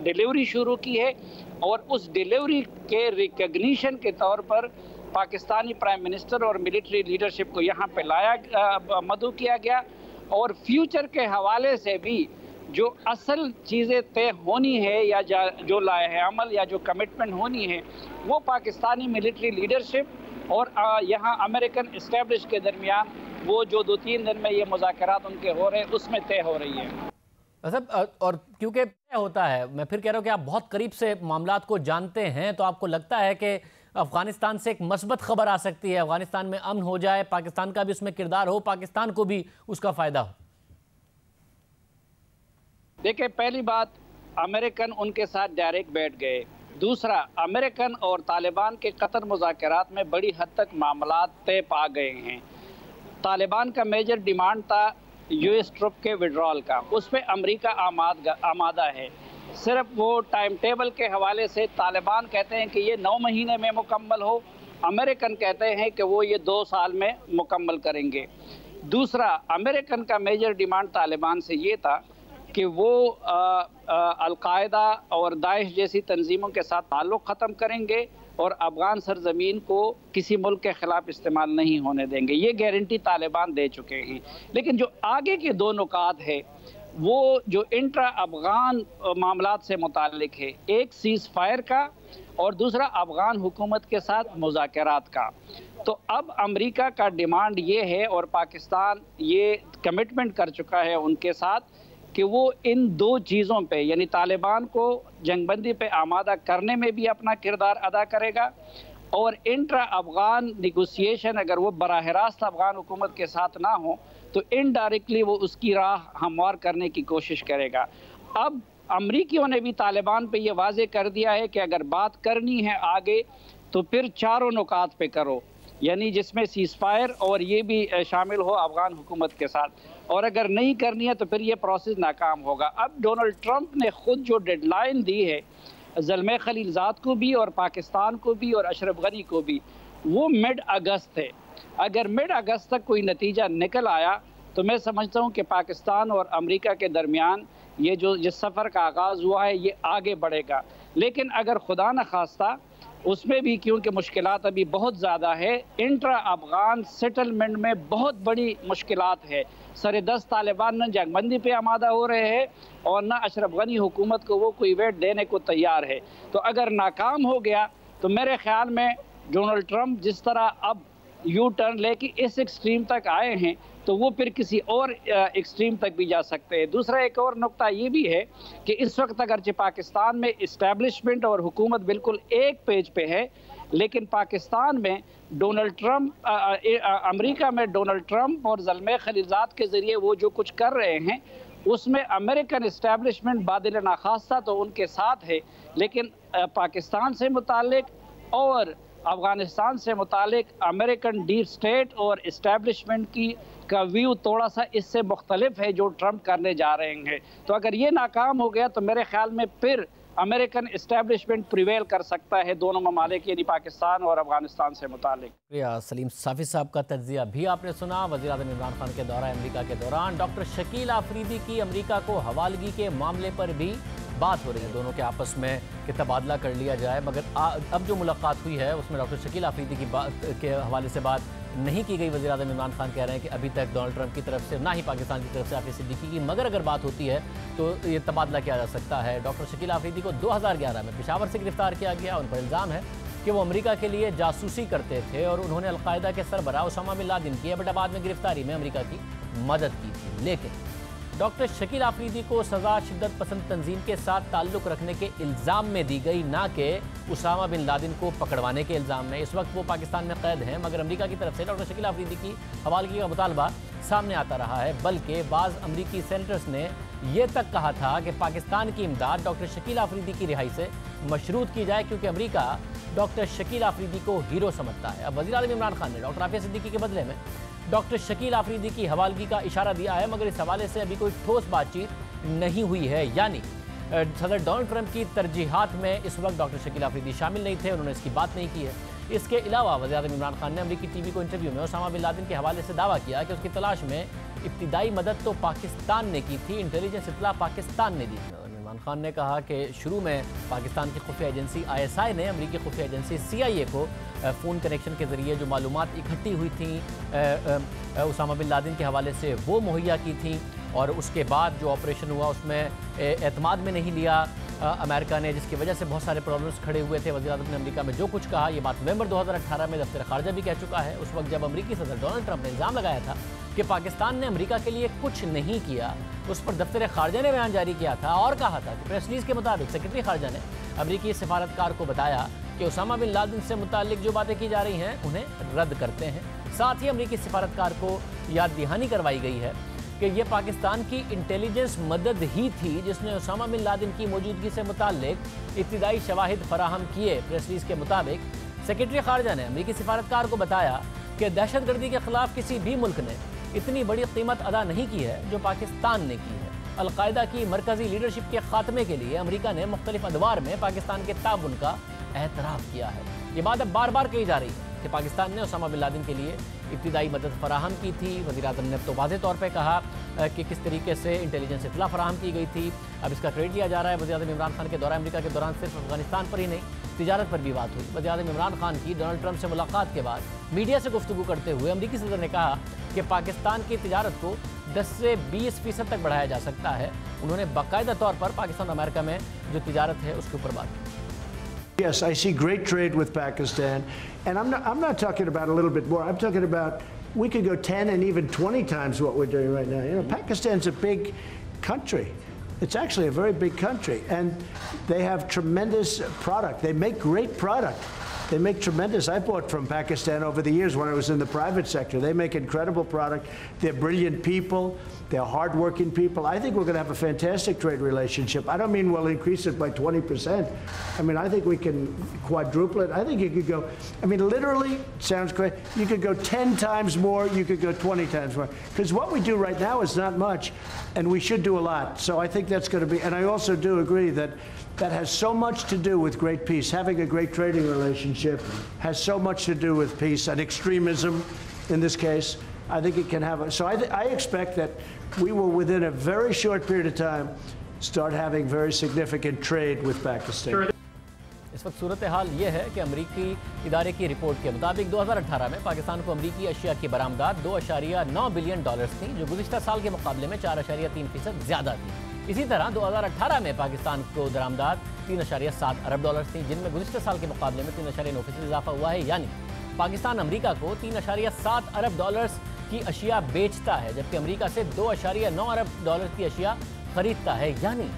डिलीवरी शुरू की है और उस डिलीवरी के रिकग्निशन के तौर पर पाकिस्तानी प्राइम मिनिस्टर और मिलिट्री लीडरशिप को यहाँ पे मदऊ किया गया। और फ्यूचर के हवाले से भी जो असल चीज़ें तय होनी है या जो लाए अमल या जो कमिटमेंट होनी है, वो पाकिस्तानी मिलिट्री लीडरशिप और यहाँ अमेरिकन इस्टेब्लिश के दरमियान वो जो 2-3 दिन में ये मुज़ाकरात उनके हो रहे हैं उसमें तय हो रही है। और क्योंकि होता है, मैं फिर कह रहा हूँ कि आप बहुत करीब से मामलात को जानते हैं, तो आपको लगता है कि अफगानिस्तान से एक मस्बत खबर आ सकती है, अफगानिस्तान में अमन हो जाए, पाकिस्तान का भी उसमें किरदार हो, पाकिस्तान को भी उसका फायदा हो? देखिए, पहली बात, अमेरिकन उनके साथ डायरेक्ट बैठ गए। दूसरा, अमेरिकन और तालिबान के कतर मुज़ाकरात में बड़ी हद तक मामलात तय पा गए हैं। तालिबान का मेजर डिमांड था यूएस ट्रुप के विड्रॉल का, उस पर अमरीका आमादा है। सिर्फ वो टाइम टेबल के हवाले से तालिबान कहते हैं कि ये 9 महीने में मुकम्मल हो, अमेरिकन कहते हैं कि वो ये 2 साल में मुकम्मल करेंगे। दूसरा, अमेरिकन का मेजर डिमांड तालिबान से ये था कि वो अलकायदा और दाइश जैसी तंजीमों के साथ ताल्लुक़ ख़त्म करेंगे और अफ़गान सरज़मीन को किसी मुल्क के ख़िलाफ़ इस्तेमाल नहीं होने देंगे। ये गारंटी तालिबान दे चुके हैं। लेकिन जो आगे के 2 नुकात है वो जो इंट्रा अफ़गान मामलात से मुताल्लिक है, एक सीज़ फायर का और दूसरा अफ़गान हुकूमत के साथ मुज़ाकरात का। तो अब अमेरिका का डिमांड ये है और पाकिस्तान ये कमिटमेंट कर चुका है उनके साथ कि वो इन 2 चीज़ों पे, यानी तालिबान को जंगबंदी पे आमादा करने में भी अपना किरदार अदा करेगा और इंट्रा अफ़गान निगोसिएशन अगर वो बराह रास्त अफ़गान हुकूमत के साथ ना हो तो इनडायरेक्टली वो उसकी राह हमवार करने की कोशिश करेगा। अब अमरीकियों ने भी तालिबान पे ये वाजे कर दिया है कि अगर बात करनी है आगे तो फिर 4 नुकात पे करो, यानी जिसमें सीज़ फायर और ये भी शामिल हो अफ़गान हुकूमत के साथ, और अगर नहीं करनी है तो फिर ये प्रोसेस नाकाम होगा। अब डोनाल्ड ट्रंप ने खुद जो डेडलाइन दी है ज़ल्मे खलीलज़ाद को भी और पाकिस्तान को भी और अशरफ गनी को भी, वो मिड अगस्त है। अगर मिड अगस्त तक कोई नतीजा निकल आया तो मैं समझता हूँ कि पाकिस्तान और अमेरिका के दरमियान ये जो जिस सफ़र का आगाज़ हुआ है ये आगे बढ़ेगा। लेकिन अगर खुदा न खास्ता उसमें भी, क्योंकि मुश्किलात अभी बहुत ज़्यादा है, इंट्रा अफ़गान सेटलमेंट में बहुत बड़ी मुश्किलात है। सर-ए-दस्त तालिबान न जंगबंदी पे आमादा हो रहे हैं और न अशरफ गनी हुकूमत को वो कोई वेट देने को तैयार है। तो अगर नाकाम हो गया तो मेरे ख्याल में डोनाल्ड ट्रंप जिस तरह अब यू टर्न लेके इस एक्सट्रीम तक आए हैं तो वो फिर किसी और एक्सट्रीम तक भी जा सकते हैं। दूसरा एक और नुक्ता ये भी है कि इस वक्त अगरचे पाकिस्तान में इस्टेब्लिशमेंट और हुकूमत बिल्कुल एक पेज पे है, लेकिन पाकिस्तान में डोनाल्ड ट्रंप, अमेरिका में डोनाल्ड ट्रंप और ज़ल्मे खलीलज़ाद के ज़रिए वो जो कुछ कर रहे हैं उसमें अमेरिकन इस्टेब्लिशमेंट बादिल नाखास्ता तो उनके साथ है, लेकिन पाकिस्तान से मुतालिक और अफ़गानिस्तान से मुतालिक अमेरिकन डीप स्टेट और इस्टेब्लिशमेंट का व्यू थोड़ा सा इससे मुख्तलिफ है जो ट्रंप करने जा रहे हैं। तो अगर ये नाकाम हो गया तो मेरे ख्याल में फिर अमेरिकन इस्टेब्लिशमेंट प्रिवेल कर सकता है दोनों ममालिक यानी पाकिस्तान और अफगानिस्तान से मुतालिक। सलीम साफ़ी साहब का तज्ज़िया भी आपने सुना। वज़ीर-ए-आज़म इमरान खान के दौरा अमेरिका के दौरान डॉक्टर शकील आफरीदी की अमेरिका को हवालगी के मामले पर भी बात हो रही है, दोनों के आपस में कि तबादला कर लिया जाए, मगर अब जो मुलाकात हुई है उसमें डॉक्टर शकील आफरीदी की बात के हवाले से बात नहीं की गई। वज़ीर-ए-आज़म इमरान खान कह रहे हैं कि अभी तक डोनाल्ड ट्रंप की तरफ से ना ही पाकिस्तान की तरफ से हाफिज़ सिद्दीकी की, मगर अगर बात होती है तो ये तबादला किया जा सकता है। डॉक्टर शकील आफरीदी को 2011 में पेशावर से गिरफ्तार किया गया। उन पर इल्ज़ाम है कि वो अमेरिका के लिए जासूसी करते थे और उन्होंने अलकायदा के सरबराह उसामा बिन लादेन की बट बाद में गिरफ्तारी में अमेरिका की मदद की थी। लेकिन डॉक्टर शकील आफरीदी को सजा शिद्दत पसंद तंजीम के साथ ताल्लुक रखने के इल्ज़ाम में दी गई, ना कि उसामा बिन लादेन को पकड़वाने के इल्ज़ाम में। इस वक्त वो पाकिस्तान में कैद हैं, मगर अमेरिका की तरफ से डॉक्टर शकील आफरीदी की हवालगी का मुतालबा सामने आता रहा है। बल्कि बाज़ अमरीकी सेनेटर्स ने यह तक कहा था कि पाकिस्तान की इमदाद डॉक्टर शकील आफरीदी की रिहाई से मशरूत की जाए, क्योंकि अमरीका डॉक्टर शकील आफरीदी को हीरो समझता है। अब वज़ीर-ए-आज़म इमरान खान ने डॉक्टर आफिया सिद्दीकी के बदले में डॉक्टर शकील आफरीदी की हवालगी का इशारा दिया है, मगर इस हवाले से अभी कोई ठोस बातचीत नहीं हुई है। यानी सदर डोनाल्ड ट्रंप की तरजीहात में इस वक्त डॉक्टर शकील आफरीदी शामिल नहीं थे, उन्होंने इसकी बात नहीं की है। इसके अलावा वज़ीर-ए-आज़म इमरान खान ने अमरीकी टीवी को इंटरव्यू में उसामा बिन लादेन के हवाले से दावा किया कि उसकी तलाश में इब्तिदाई मदद तो पाकिस्तान ने की थी, इंटेलिजेंस इत्तला पाकिस्तान ने दी थी। इमरान खान ने कहा कि शुरू में पाकिस्तान की खुफिया एजेंसी ISI ने अमरीकी खुफिया एजेंसी CIA को फ़ोन कनेक्शन के ज़रिए जो मालूमात इकट्ठी हुई थी उसामा बिन लादेन के हवाले से वो मुहैया की थी, और उसके बाद जो ऑपरेशन हुआ उसमें एतमाद में नहीं लिया अमेरिका ने, जिसकी वजह से बहुत सारे प्रॉब्लम्स खड़े हुए थे। वज़ीर-ए-आज़म ने अमेरिका में जो कुछ कहा, ये बात नवंबर 2018 में दफ्तर खारजा भी कह चुका है। उस वक्त जब अमरीकी सदर डोनाल्ड ट्रंप ने इल्ज़ाम लगाया था कि पाकिस्तान ने अमेरिका के लिए कुछ नहीं किया, उस पर दफ्तर खारजा ने बयान जारी किया था और कहा था कि प्रेस रिलीज के मुताबिक सेक्रेटरी खारजा ने अमरीकी सफारतकार को बताया कि उसामा बिन लादेन से मुताल्लिक जो बातें की जा रही हैं उन्हें रद्द करते हैं। साथ ही अमरीकी सफारतकार को याद दहानी करवाई गई है कि ये पाकिस्तान की इंटेलिजेंस मदद ही थी जिसने उसामा बिन लादेन की मौजूदगी से मुताल्लिक इब्तिदाई शवाहिद फराहम किए। प्रेस रिलीज के मुताबिक सेक्रेटरी खारजा ने अमरीकी सफारतकार को बताया कि दहशतगर्दी के खिलाफ किसी भी मुल्क ने इतनी बड़ी कीमत अदा नहीं की है जो पाकिस्तान ने की है। अलकायदा की मरकजी लीडरशिप के खात्मे के लिए अमरीका ने मुख्तलिफ अदवार में पाकिस्तान के ताउन का एतराफ़ किया है। ये बात अब बार बार कही जा रही है कि पाकिस्तान ने उसामा बिन लादेन के लिए इब्तिदाई मदद फराहम की थी। वज़ीर-ए-आज़म ने तो वाज़ेह तौर पर कहा कि किस तरीके से इंटेलिजेंस इत्तला फराहम की गई थी। अब इसका क्रेडिट लिया जा रहा है। वज़ीर-ए-आज़म इमरान खान के दौरा अमेरिका के दौरान सिर्फ अफगानिस्तान पर ही नहीं, तिजारत पर भी बात हुई। वज़ीर-ए-आज़म इमरान खान की डोनाल्ड ट्रंप से मुलाकात के बाद मीडिया से गुफ्तगू करते हुए अमरीकी सदर ने कहा कि पाकिस्तान की तिजारत को 10 से 20% तक बढ़ाया जा सकता है। उन्होंने बाकायदा तौर पर पाकिस्तान और अमेरिका में जो तिजारत है उसके ऊपर बात की। Yes, I see great trade with Pakistan, and I'm not talking about a little bit more. I'm talking about we could go 10 and even 20 times what we're doing right now. You know, Pakistan's a big country. It's actually a very big country, and they have tremendous product. They make great product. They make tremendous. I bought from Pakistan over the years when I was in the private sector. They make incredible product. They're brilliant people. They're hardworking people. I think we're going to have a fantastic trade relationship. I don't mean we'll increase it by 20%. I mean, I think we can quadruple it. I think you could go, I mean, literally, sounds great. You could go 10 times more. You could go 20 times more. Because what we do right now is not much, and we should do a lot. So I think that's going to be, and I also do agree that that has so much to do with great peace. Having a great trading relationship has so much to do with peace and extremism in this case. I think it can have a, so I expect that we will within a very short period of time start having very significant trade with Pakistan. इस वक्त सूरत हाल ये है कि अमरीकी इदारे की report के मुताबिक 2018 में पाकिस्तान को अमरीकी अशिया की बरामदात $2.9 बिलियन थी, जो गुज़िश्ता साल के मुकाबले में 4.3% ज़्यादा थी। इसी तरह 2018 में पाकिस्तान को दरामदात $3.7 अरब थी, जिनमें गुज़िश्ता साल के मुकाबले में 3.9% इजाफा हुआ है। यानी पाकिस्तान अमरीका को $3.7 अरब की अशिया बेचता है, जबकि अमरीका से $2.9 अरब की अशिया खरीदता है। यानी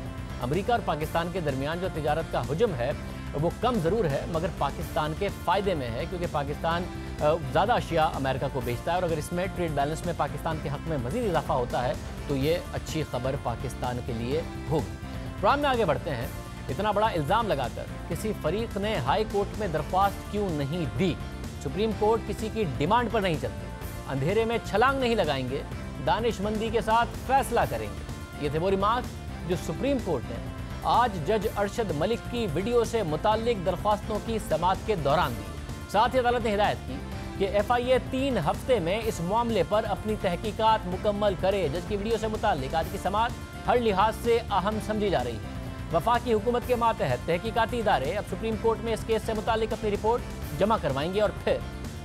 अमरीका और पाकिस्तान के दरमियान जो तिजारत का हुजम है वो कम ज़रूर है, मगर पाकिस्तान के फ़ायदे में है, क्योंकि पाकिस्तान ज़्यादा अशिया अमेरिका को बेचता है, और अगर इसमें ट्रेड बैलेंस में पाकिस्तान के हक़ में मज़ीद इजाफा होता है तो ये अच्छी खबर पाकिस्तान के लिए होगी। प्रोग्राम में आगे बढ़ते हैं। इतना बड़ा इल्ज़ाम लगाकर किसी फरीक ने हाई कोर्ट में दरख्वास्त क्यों नहीं दी? सुप्रीम कोर्ट किसी की डिमांड पर नहीं चलती, अंधेरे में छलांग नहीं लगाएंगे, दानिशमंदी के साथ फैसला करेंगे। ये थे वो रिमार्क जो सुप्रीम कोर्ट ने आज जज अरशद मलिक की वीडियो से मुताल्लिक दरख्वास्तों की समाअत के दौरान दी। साथ ही अदालत ने हिदायत की कि FIA 3 हफ्ते में इस मामले पर अपनी तहकीकात मुकम्मल करे। जज की वीडियो से मुताल्लिक आज की समाअत हर लिहाज से अहम समझी जा रही है। वफाकी हुकूमत के मातहत तहकीकाती इदारे अब सुप्रीम कोर्ट में इस केस से मुताल्लिक अपनी रिपोर्ट जमा करवाएंगे, और फिर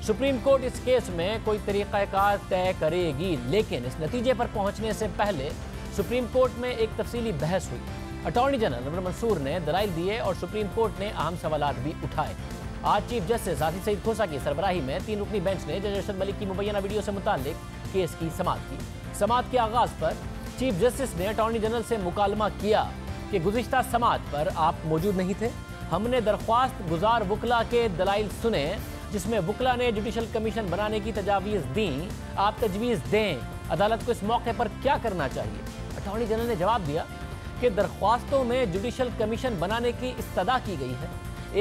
सुप्रीम कोर्ट इस केस में कोई तरीक़ाकार तय करेगी। लेकिन इस नतीजे पर पहुँचने से पहले सुप्रीम कोर्ट में एक तफसीली बहस हुई। अटॉर्नी जनरल नूर मंसूर ने दलाइल दिए और सुप्रीम कोर्ट ने अहम सवालात भी उठाए। आज चीफ जस्टिस आसिफ सईद खोसा की सरबराही में 3 रुकनी बेंच ने जज अरशद मलिक की मुबैना वीडियो से मुताल्लिक केस की समाअत की। समाअत के आगाज़ पर चीफ जस्टिस ने अटॉर्नी जनरल से मुकालमा किया कि गुज़िश्ता समात पर आप मौजूद नहीं थे। हमने दरख्वास्त गुजार वकला के दलाइल सुने जिसमें वकला ने जुडिशल कमीशन बनाने की तजावीज़ दी। आप तजवीज़ दें, अदालत को इस मौके पर क्या करना चाहिए। अटॉर्नी जनरल ने जवाब दिया कि दरख्वास्तों में जुडिशल कमीशन बनाने की इस्तदा की गई है।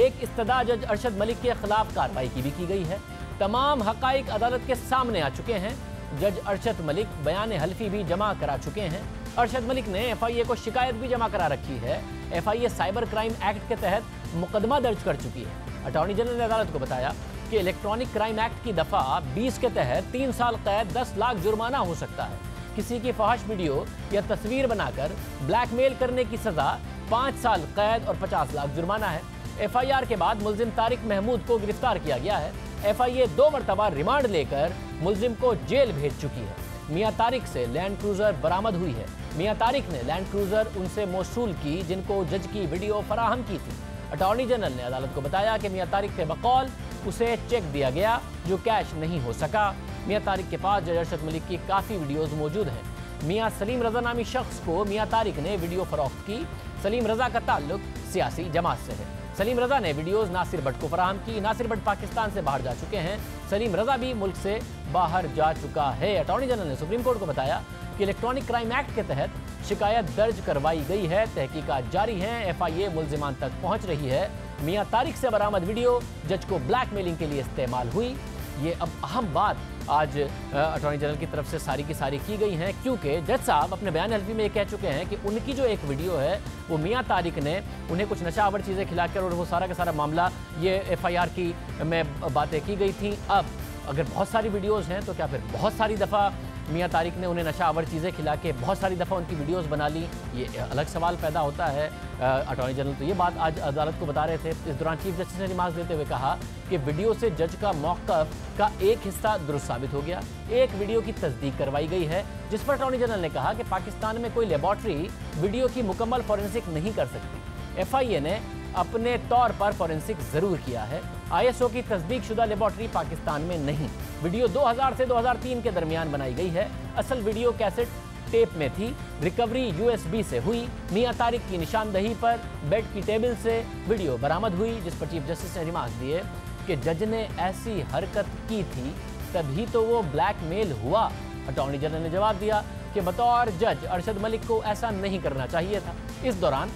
एक इस्तदा जज अरशद मलिक के खिलाफ कार्रवाई की भी की गई है। तमाम हकाइक अदालत के सामने आ चुके हैं। जज अरशद मलिक बयान हल्फी भी जमा करा चुके हैं। अरशद मलिक ने FIA को शिकायत भी जमा करा रखी है। FIA साइबर क्राइम एक्ट के तहत मुकदमा दर्ज कर चुकी है। अटॉर्नी जनरल ने अदालत को बताया कि इलेक्ट्रॉनिक क्राइम एक्ट की दफ़ा 20 के तहत 3 साल कैद 10 लाख जुर्माना हो सकता है। किसी की फहश वीडियो या तस्वीर बनाकर ब्लैकमेल करने की सज़ा 5 साल कैद और 50 लाख जुर्माना है। FIR के बाद मुल्जिम तारिक महमूद को गिरफ्तार किया गया है। FIA 2 मरतबा रिमांड लेकर मुल्जिम को जेल भेज चुकी है। मियां तारिक से लैंड क्रूजर बरामद हुई है। मियां तारिक ने लैंड क्रूजर उनसे मौसूल की जिनको जज की वीडियो फराहम की थी। अटॉर्नी जनरल ने अदालत को बताया कि मियां तारिक के बकौल उसे चेक दिया गया जो कैश नहीं हो सका। मियां तारिक के पास जज अरशद मलिक की काफ़ी वीडियोज़ मौजूद हैं। मियां सलीम रजा नामी शख्स को मियां तारिक ने वीडियो फरोख्त की। सलीम रजा का ताल्लुक सियासी जमात से है। सलीम रजा ने वीडियोज़ नासिर भट्ट को फराहम की। नासिर भट्ट पाकिस्तान से बाहर जा चुके हैं। सलीम रजा भी मुल्क से बाहर जा चुका है। अटॉर्नी जनरल ने सुप्रीम कोर्ट को बताया कि इलेक्ट्रॉनिक क्राइम एक्ट के तहत शिकायत दर्ज करवाई गई है। तहकीकात जारी हैं। FIA मुल्जिमान तक पहुंच रही है। मियां तारिक से बरामद वीडियो जज को ब्लैकमेलिंग के लिए इस्तेमाल हुई। ये अब अहम बात आज अटॉर्नी जनरल की तरफ से सारी की सारी की गई हैं, क्योंकि जज साहब अपने बयान हल्फी में ये कह चुके हैं कि उनकी जो एक वीडियो है वो मियां तारिक ने उन्हें कुछ नशावर चीज़ें खिलाकर, और वो सारा का सारा मामला ये FIR की में बातें की गई थी। अब अगर बहुत सारी वीडियोज़ हैं तो क्या फिर बहुत सारी दफ़ा मियां तारिक ने उन्हें नशावर चीज़ें खिला के बहुत सारी दफ़ा उनकी वीडियोस बना ली? ये अलग सवाल पैदा होता है। अटॉर्नी जनरल तो ये बात आज अदालत को बता रहे थे। इस दौरान चीफ जस्टिस ने रिमार्क देते हुए कहा कि वीडियो से जज का मौक़िफ़ का एक हिस्सा दुरुस्त साबित हो गया। एक वीडियो की तस्दीक करवाई गई है जिस पर अटॉर्नी जनरल ने कहा कि पाकिस्तान में कोई लेबॉर्ट्री वीडियो की मुकम्मल फॉरेंसिक नहीं कर सकती। FIA ने अपने तौर पर फॉरेंसिक ज़रूर किया है। ISO की तस्दीक शुदा लेबॉर्ट्री पाकिस्तान में नहीं। वीडियो 2000 से 2003 के दरमियान बनाई गई है। असल वीडियो कैसेट टेप में थी। रिकवरी USB से हुई। मियां तारिक की निशानदही पर बेड की टेबल से वीडियो बरामद हुई, जिस पर चीफ जस्टिस ने रिमार्क दिए कि जज ने ऐसी हरकत की थी तभी तो वो ब्लैकमेल हुआ। अटॉर्नी जनरल ने जवाब दिया कि बतौर जज अरशद मलिक को ऐसा नहीं करना चाहिए था। इस दौरान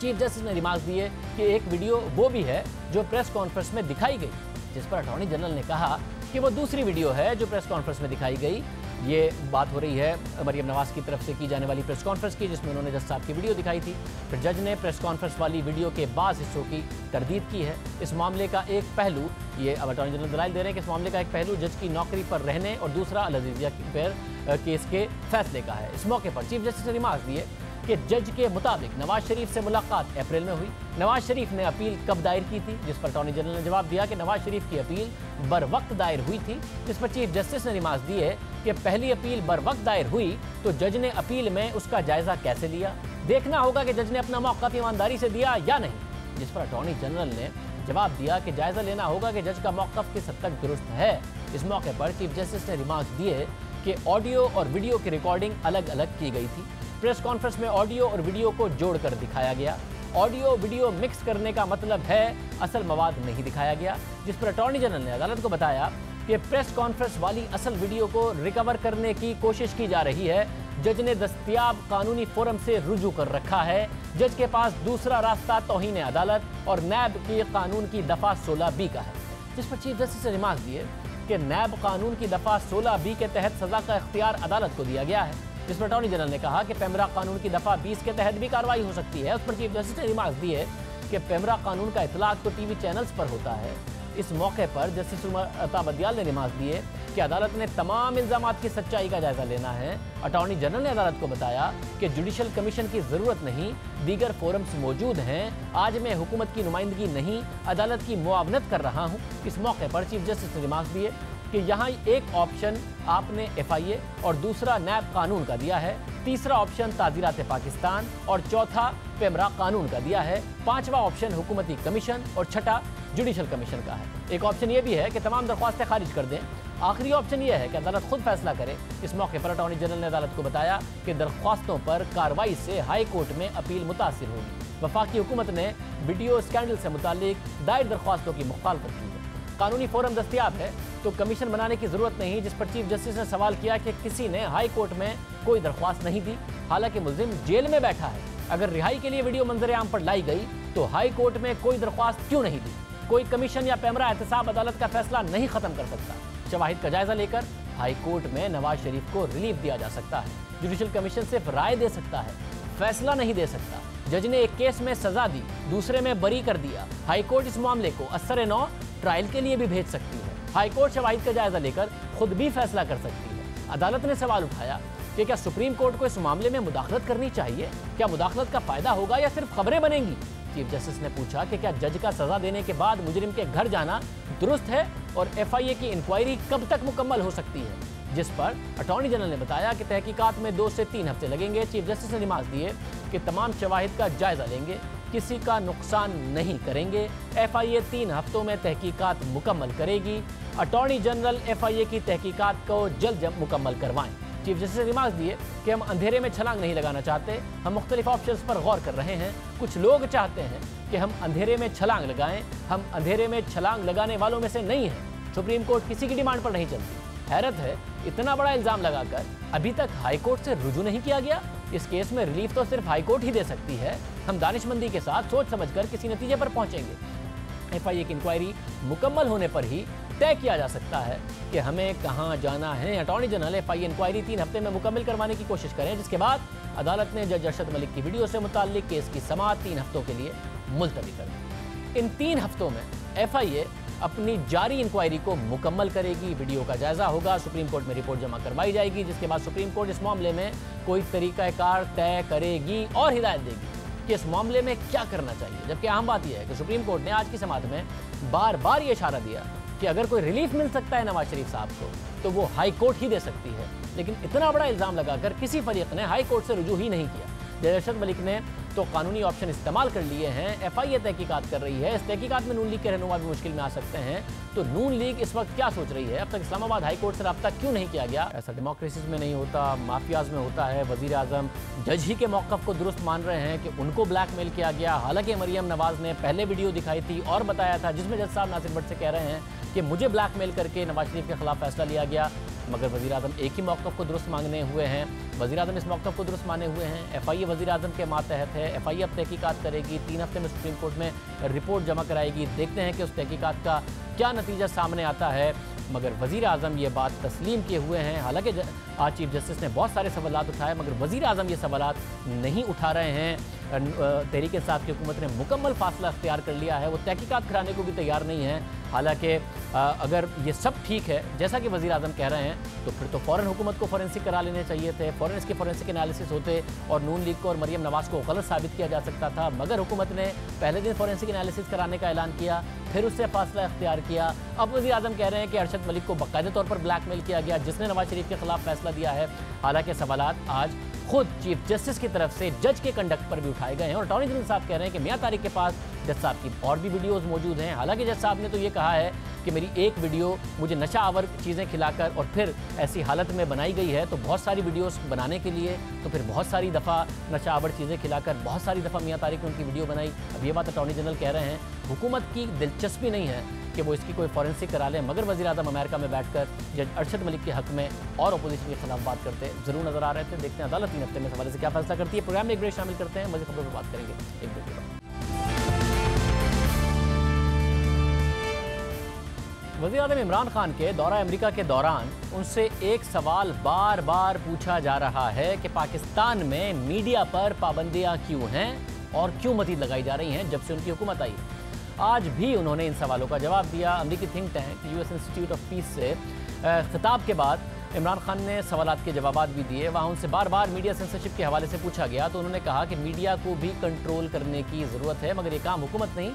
चीफ जस्टिस ने रिमार्क दिए कि एक वीडियो वो भी है जो प्रेस कॉन्फ्रेंस में दिखाई गई, जिस पर अटॉर्नी जनरल ने कहा कि वो दूसरी वीडियो है जो प्रेस कॉन्फ्रेंस में दिखाई गई। ये बात हो रही है मरियम नवाज की तरफ से की जाने वाली प्रेस कॉन्फ्रेंस की, जिसमें उन्होंने जज साहब की वीडियो दिखाई थी। फिर जज ने प्रेस कॉन्फ्रेंस वाली वीडियो के बाज़ हिस्सों की तरदीद की है। इस मामले का एक पहलू, ये अब अटॉर्नी जनरल दलाइल दे रहे हैं कि इस मामले का एक पहलू जज की नौकरी पर रहने और दूसरा अल-अज़ीज़िया पर केस के फैसले का है। इस मौके पर चीफ जस्टिस ने रिमार्क दिए कि जज के मुताबिक नवाज शरीफ से मुलाकात अप्रैल में हुई। नवाज शरीफ ने अपील कब दायर की थी, जिस पर अटॉर्नी जनरल ने जवाब दिया कि नवाज शरीफ की अपील बर वक्त दायर हुई थी। जिस पर चीफ जस्टिस ने रिमार्क दिए कि पहली अपील बर वक्त दायर हुई तो जज ने अपील में उसका जायजा कैसे लिया। देखना होगा कि जज ने अपना मौक़िफ़ ईमानदारी से दिया या नहीं। जिस पर अटॉर्नी जनरल ने जवाब दिया कि जायजा लेना होगा कि जज का मौक़िफ़ किस हद तक दुरुस्त है। इस मौके पर चीफ जस्टिस ने रिमार्क दिए कि ऑडियो और वीडियो की रिकॉर्डिंग अलग अलग की गई थी। प्रेस कॉन्फ्रेंस में ऑडियो और वीडियो को जोड़कर दिखाया गया। ऑडियो वीडियो मिक्स करने का मतलब है असल मवाद नहीं दिखाया गया। जिस पर अटॉर्नी जनरल ने अदालत को बताया कि प्रेस कॉन्फ्रेंस वाली असल वीडियो को रिकवर करने की कोशिश की जा रही है। जज ने दस्तयाब कानूनी फोरम से रुजू कर रखा है। जज के पास दूसरा रास्ता तौहीन अदालत और नैब के कानून की दफ़ा 16B का है। जिस पर चीफ जस्टिस ने रिमार्क दिए कि नैब कानून की दफ़ा 16B के तहत सज़ा का इख्तियार अदालत को दिया गया है। जिस पर अटॉर्नी जनरल ने कहा कि पेमरा कानून की दफ़ा 20 के तहत भी कार्रवाई हो सकती है। उस पर चीफ जस्टिस ने रिमार्क दिए कि पेमरा कानून का इतलाक तो TV चैनल्स पर होता है। इस मौके पर जस्टिस उमर अता बदियाल ने रिमार्क दिए कि अदालत ने तमाम इल्ज़ामात की सच्चाई का जायजा लेना है। अटॉर्नी जनरल ने अदालत को बताया कि जुडिशल कमीशन की ज़रूरत नहीं, दीगर फोरम्स मौजूद हैं। आज मैं हुकूमत की नुमाइंदगी नहीं, अदालत की मुआवनत कर रहा हूँ। इस मौके पर चीफ जस्टिस ने रिमार्क दिए कि यहाँ एक ऑप्शन आपने FIA और दूसरा नैब कानून का दिया है, तीसरा ऑप्शन ताज़ीरात पाकिस्तान और चौथा पेमरा कानून का दिया है, पांचवा ऑप्शन हुकूमती कमीशन और छठा जुडिशल कमीशन का है। एक ऑप्शन ये भी है कि तमाम दरख्वास्तें खारिज कर दें। आखिरी ऑप्शन यह है कि अदालत खुद फैसला करे। इस मौके पर अटॉर्नी जनरल ने अदालत को बताया कि दरख्वास्तों पर कार्रवाई से हाई कोर्ट में अपील मुतासिर होगी। वफाकी हुकूमत ने वीडियो स्कैंडल से मुतालिक दायर दरख्वास्तों की मुखालफत की है। कानूनी फोरम दस्तियाब है तो कमीशन बनाने की जरूरत नहीं, जिस पर चीफ जस्टिस ने सवाल किया कि किसी ने हाई कोर्ट में कोई दरख्वास्त नहीं दी, हालांकि मुल्जिम जेल में बैठा है। अगर रिहाई के लिए वीडियो मंजर आम पर लाई गई तो हाई कोर्ट में कोई दरख्वास्त क्यों नहीं दी? कोई कमीशन या पैमरा एहतसाब अदालत का फैसला नहीं खत्म कर सकता। शवाहिद का जायजा लेकर हाई कोर्ट में नवाज शरीफ को रिलीफ दिया जा सकता है। जुडिशल कमीशन सिर्फ राय दे सकता है, फैसला नहीं दे सकता। जज ने एक केस में सजा दी, दूसरे में बरी कर दिया। हाई कोर्ट इस मामले को असर-ए-नौ ट्रायल के लिए भी भेज सकती है। हाई कोर्ट शवाहिद का जायजा लेकर खुद भी फैसला कर सकती है। अदालत ने सवाल उठाया कि क्या सुप्रीम कोर्ट को इस मामले में मुदाखलत करनी चाहिए? क्या मुदाखलत का फायदा होगा या सिर्फ खबरें बनेंगी? चीफ जस्टिस ने पूछा कि क्या जज का सजा देने के बाद मुजरिम के घर जाना दुरुस्त है और FIA की इंक्वायरी कब तक मुकम्मल हो सकती है, जिस पर अटॉर्नी जनरल ने बताया कि तहकीकात में 2 से 3 हफ्ते लगेंगे। चीफ जस्टिस ने निमाज दिए कि तमाम शवाहिद का जायजा लेंगे, किसी का नुकसान नहीं करेंगे। FIA 3 हफ्तों में तहकीकात मुकम्मल करेगी। अटॉर्नी जनरल FIA की तहकीकात को जल्द मुकम्मल करवाएं। चीफ जस्टिस ने रिमार्क दिए कि हम अंधेरे में छलांग नहीं लगाना चाहते, हम मुख्तलिफ ऑप्शंस पर गौर कर रहे हैं। कुछ लोग चाहते हैं कि हम अंधेरे में छलांग लगाएं, हम अंधेरे में छलांग लगाने वालों में से नहीं हैं। सुप्रीम कोर्ट किसी की डिमांड पर नहीं चलती। हैरत है, इतना बड़ा इल्जाम लगाकर अभी तक हाई कोर्ट से रुजू नहीं किया गया। इस केस में रिलीफ तो सिर्फ हाई कोर्ट ही दे सकती है। हम दानिशमंदी के साथ सोच समझकर किसी नतीजे पर पहुंचेंगे। FIA की इंक्वायरी मुकम्मल होने पर ही तय किया जा सकता है कि हमें कहां जाना है। अटॉर्नी जनरल FIA इंक्वायरी 3 हफ्ते में मुकम्मल करवाने की कोशिश करें, जिसके बाद अदालत ने जज अरशद मलिक की वीडियो से मुताल्लिक केस की समाअत 3 हफ्तों के लिए मुलतवी कर दी। इन 3 हफ्तों में FIA अपनी जारी इंक्वायरी को मुकम्मल करेगी। वीडियो का जायजा होगा, सुप्रीम कोर्ट में रिपोर्ट जमा करवाई जाएगी, जिसके बाद सुप्रीम कोर्ट इस मामले में कोई तरीकाकार तय करेगी और हिदायत देगी कि इस मामले में क्या करना चाहिए। जबकि अहम बात यह है कि सुप्रीम कोर्ट ने आज की समाअत में बार बार ये इशारा दिया कि अगर कोई रिलीफ मिल सकता है नवाज शरीफ साहब को तो वो हाई कोर्ट ही दे सकती है। लेकिन इतना बड़ा इल्जाम लगाकर किसी फरीक ने हाई कोर्ट से रुजू ही नहीं किया। जज अरशद मलिक ने तो कानूनी ऑप्शन इस्तेमाल कर लिए हैं। FIA तहकीकात कर रही है। इस तहकीकात में नून लीग के रहनुमा भी मुश्किल में आ सकते हैं। तो नून लीग इस वक्त क्या सोच रही है? अब तक इस्लामाबाद हाई कोर्ट से रब्ता क्यों नहीं किया गया? ऐसा डेमोक्रेसी में नहीं होता, माफियाज में होता है। वजीर आजम जज ही के मौक़िफ़ को दुरुस्त मान रहे हैं कि उनको ब्लैकमेल किया गया। हालांकि मरियम नवाज ने पहले वीडियो दिखाई थी और बताया था, जिसमें जज साहब नासिर भट्ट से कह रहे हैं कि मुझे ब्लैकमेल करके नवाज शरीफ के खिलाफ फैसला लिया गया। मगर वज़ीर आज़म एक ही मौक़िफ़ को दुरुस्त मांगने हुए हैं। वज़ीर आज़म इस मौक़िफ़ को दुरुस्त माने हुए हैं। FIA वज़ीर आज़म के मातहत है। FIA अब तहकीकात करेगी, 3 हफ्ते में सुप्रीम कोर्ट में रिपोर्ट जमा कराएगी। देखते हैं कि उस तहकीकात का क्या नतीजा सामने आता है। मगर वज़ीर आज़म ये बात तस्लीम किए हुए हैं। हालांकि आज चीफ जस्टिस ने बहुत सारे सवालात उठाए, मगर वज़ीर आज़म ये सवालात नहीं उठा रहे हैं। तहरीक इंसाफ की हुकूमत ने मुकम्मल फासला अख्तियार कर लिया है। वो तहकीकात कराने को भी तैयार नहीं है। हालांकि अगर ये सब ठीक है जैसा कि वज़ीर आज़म कह रहे हैं, तो फिर तो फ़ौरन हुकूमत को फोरेंसिक करा लेने चाहिए थे। फ़ौरन इसके फोरेंसिक एनालिसिस होते और नून लीग को और मरियम नवाज़ को गलत साबित किया जा सकता था। मगर हुकूमत ने पहले दिन फोरेंसिक एनालिसिस कराने का ऐलान किया, फिर उससे फासला अख्तियार किया। अब वज़ीर आज़म कह रहे हैं कि अरशद मलिक को बाकायदा तौर पर ब्लैकमेल किया गया, जिसने नवाज शरीफ के खिलाफ फैसला दिया है। हालांकि सवालात आज खुद चीफ जस्टिस की तरफ से जज के कंडक्ट पर भी उठाए गए हैं और अटॉर्नी जनरल साहब कह रहे हैं कि मियां तारिक के पास जज साहब की और भी वीडियोस मौजूद हैं। हालांकि जज साहब ने तो ये कहा है कि मेरी एक वीडियो मुझे नशा आवर चीज़ें खिलाकर और फिर ऐसी हालत में बनाई गई है, तो बहुत सारी वीडियोस बनाने के लिए तो फिर बहुत सारी दफ़ा नशा आवर चीज़ें खिलाकर बहुत सारी दफ़ा मियां तारिक ने उनकी वीडियो बनाई। अब ये बात अटॉर्नी जनरल कह रहे हैं हुकूमत की दिलचस्पी नहीं है कि वो इसकी कोई फॉरेंसिक करा लें, मगर वज़ीर आज़म अमेरिका में बैठकर जज अरशद मलिक के हक़ में और अपोजिशन के खिलाफ बात करते ज़रूर नज़र आ रहे थे। देखते हैं अदालत 3 हफ्ते में इस हवाले से क्या फैसला करती है। प्रोग्राम में एक ब्रेक शामिल करते हैं, मज़ीद खबरों पर बात करेंगे एक ब्रेक के बाद। वज़ीर आज़म इमरान खान के दौरा अमेरिका के दौरान उनसे एक सवाल बार बार पूछा जा रहा है कि पाकिस्तान में मीडिया पर पाबंदियाँ क्यों हैं और क्यों मज़ीद लगाई जा रही हैं जब से उनकी हुकूमत आई। आज भी उन्होंने इन सवालों का जवाब दिया। अमेरिकी think tank US institute of peace से खिताब के बाद इमरान खान ने सवालात के जवाब भी दिए। वहाँ उनसे बार बार मीडिया सेंसरशिप के हवाले से पूछा गया तो उन्होंने कहा कि मीडिया को भी कंट्रोल करने की ज़रूरत है, मगर ये काम हुकूमत नहीं